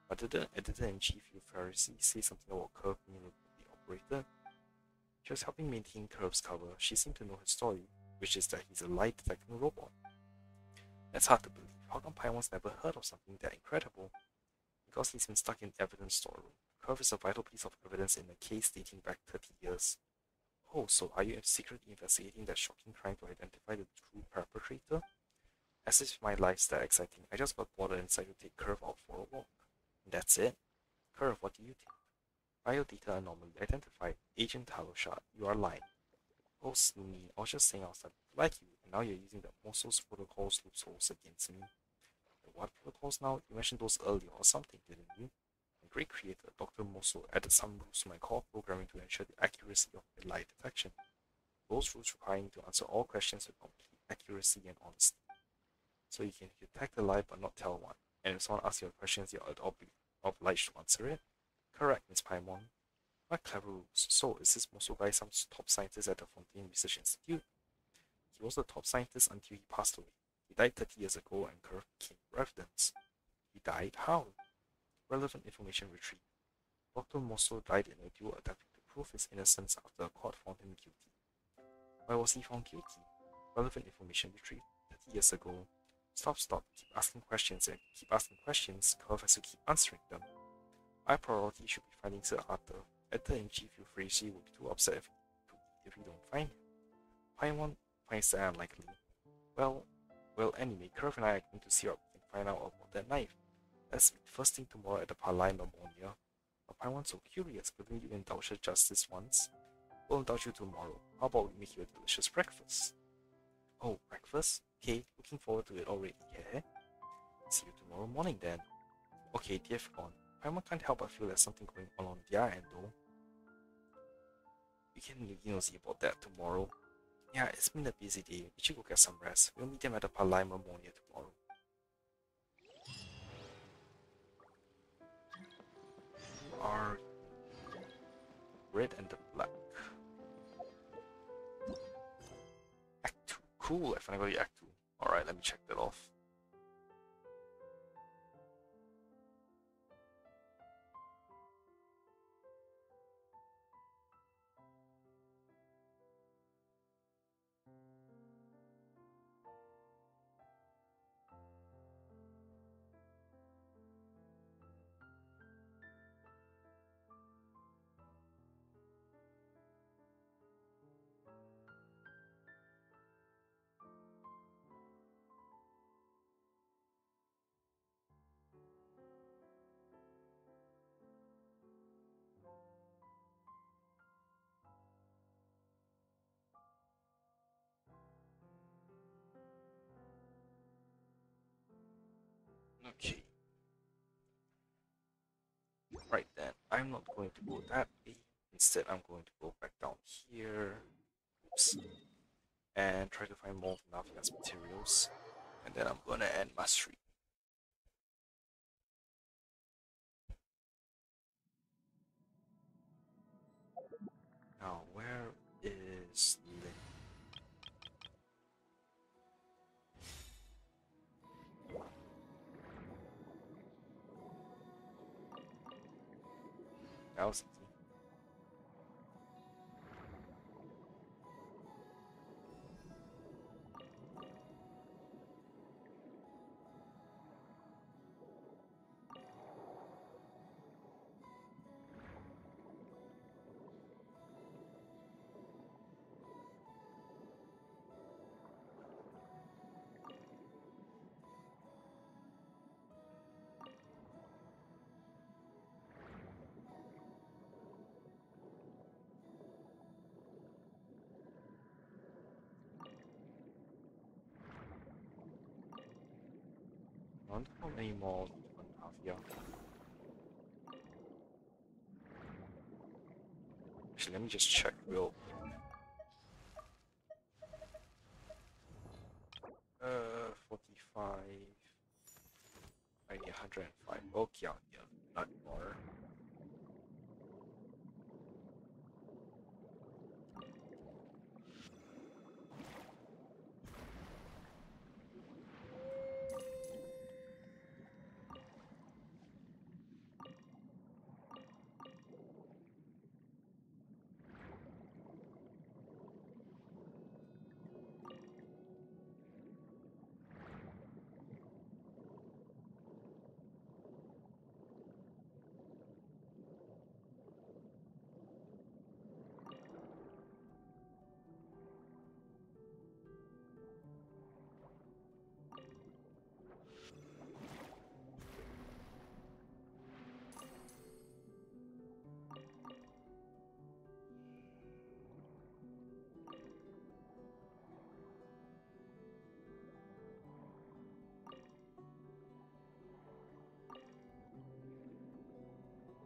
But did the editor-in-chief, you Pharisee, say something about Curve being the operator? She was helping maintain Curve's cover. She seemed to know his story, which is that he's a lie-detecting robot. That's hard to believe. How come Paimon's never heard of something that incredible? Because he's been stuck in the evidence storeroom. Curve is a vital piece of evidence in a case dating back 30 years. Oh, so are you secretly investigating that shocking crime to identify the true perpetrator? As if my life's that exciting, I just got bored and decided to take Curve out for a walk. And that's it. Curve, what do you think? Biodata anomaly identified. Agent Haloshard, you are lying. Oh, Snoomy, I was just saying I was starting to like you, and now you're using the Mossos protocols loopholes against me. The what protocols now? You mentioned those earlier or something, didn't you? My great creator, Dr. Mosso, added some rules to my core programming to ensure the accuracy of my lie detection. Those rules require me to answer all questions with complete accuracy and honesty. So you can detect a lie but not tell one, and if someone asks you a question, you're obliged to answer it? Correct, Miss Paimon. What clever rules. So, is this Mosso guy some top scientist at the Fontaine Research Institute? He was the top scientist until he passed away. He died 30 years ago and Curve became evidence. He died? How? Relevant information retrieved. Dr. Mosso died in a duel attempting to prove his innocence after a court found him guilty. Why was he found guilty? Relevant information retrieved 30 years ago. Stop. Keep asking questions and keep asking questions. Curve has to keep answering them. My priority should be finding Sir Arthur. Editor-in-chief Euphrasia would be too upset if we don't find him. Paimon finds that unlikely. Well, anyway, Curve and I are going to see what we can find out about that knife. Let's meet first thing tomorrow at the Palai Marmonia. But Paimon's so curious, couldn't you indulge her just this once? We'll indulge you tomorrow. How about we make you a delicious breakfast? Oh, breakfast? Okay, looking forward to it already, yeah? See you tomorrow morning then. Okay, they've gone. Paimon can't help but feel there's something going on their end though. We can see about that tomorrow. Yeah, it's been a busy day. We should go get some rest. We'll meet them at the Palai Marmonia tomorrow. Who are you? Red and the Black. Act 2. Cool, I finally got the Act 2. Alright, let me check that off. Okay. Right then, I'm not going to go that way. Instead, I'm going to go back down here. Oops. And try to find more of Navia's materials. And then I'm gonna end mastery. Now, where is Lynn? that was easy. I wonder how many more different have here. Actually, let me just check real quick. 45. I need 105. Okay, I'll need a lot more.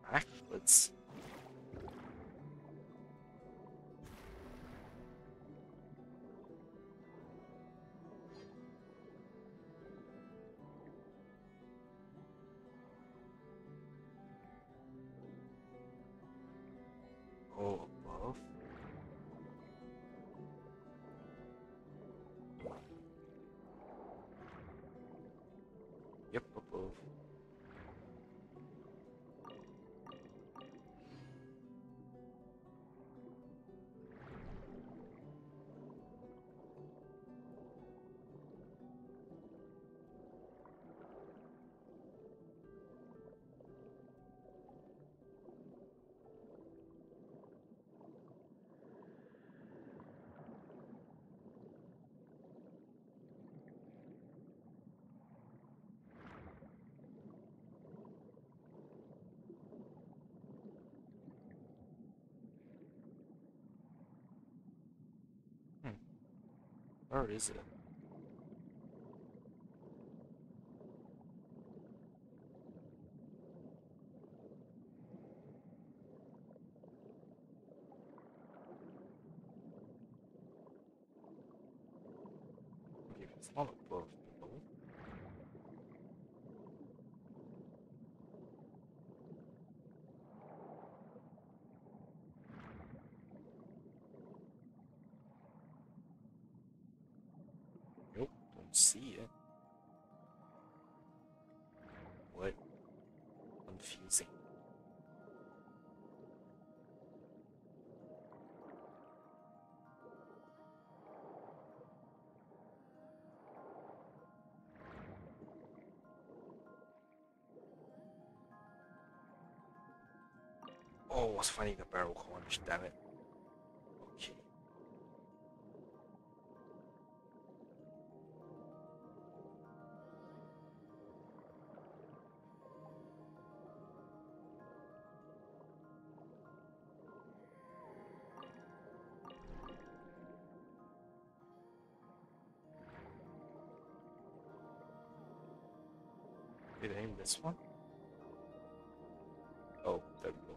Backwards. Oh, above. Yep, above. Where is it? If it's not above, below. Nope, don't see it. What? Confusing. Oh, I was finding the barrel conch, damn it. Okay. Did I aim this one? Oh, there we go.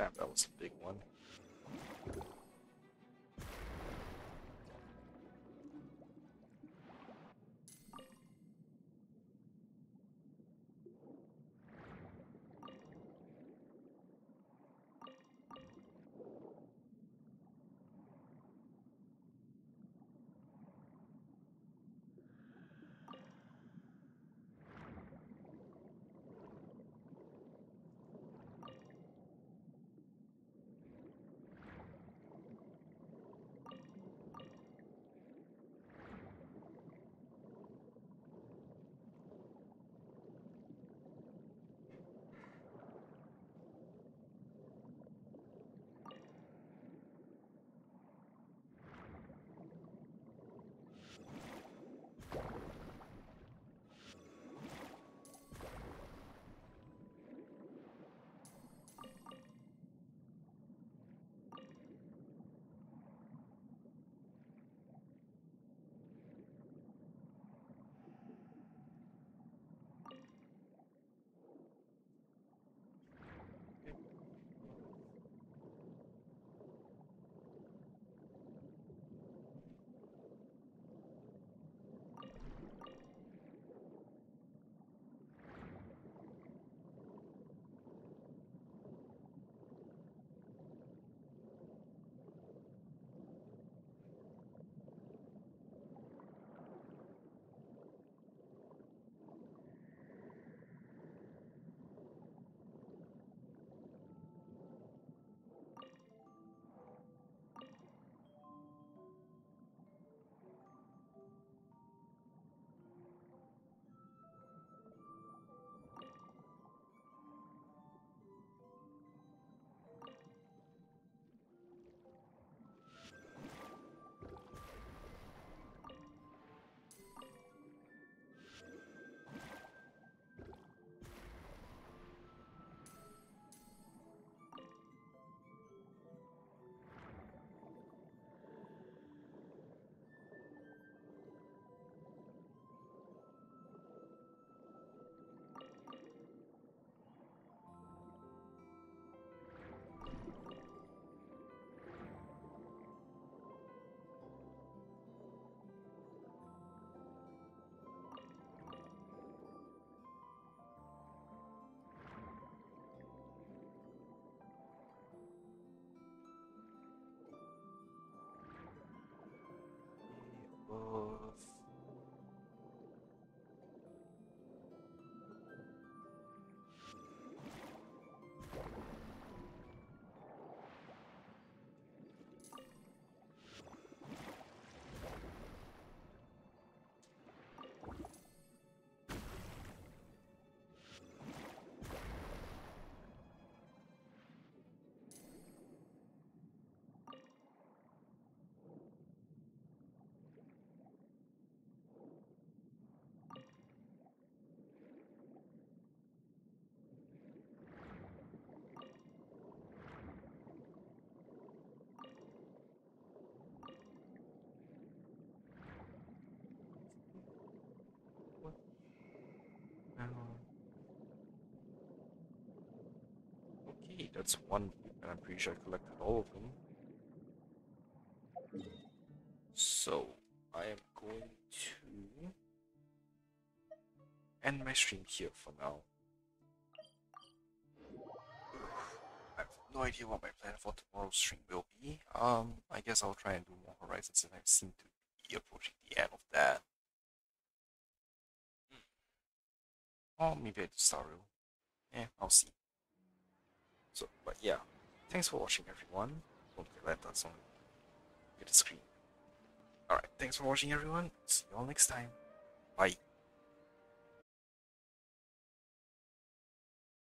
Damn, that was a big one. Above. Okay, that's one, and I'm pretty sure I collected all of them. So, I am going to end my stream here for now. I have no idea what my plan for tomorrow's stream will be. I guess I'll try and do more Horizons, and I seem to be approaching the end of that. Or maybe I do Starrew. I'll see. So, but yeah, thanks for watching, everyone. Don't forget that's on the screen. Alright, thanks for watching, everyone. See you all next time. Bye.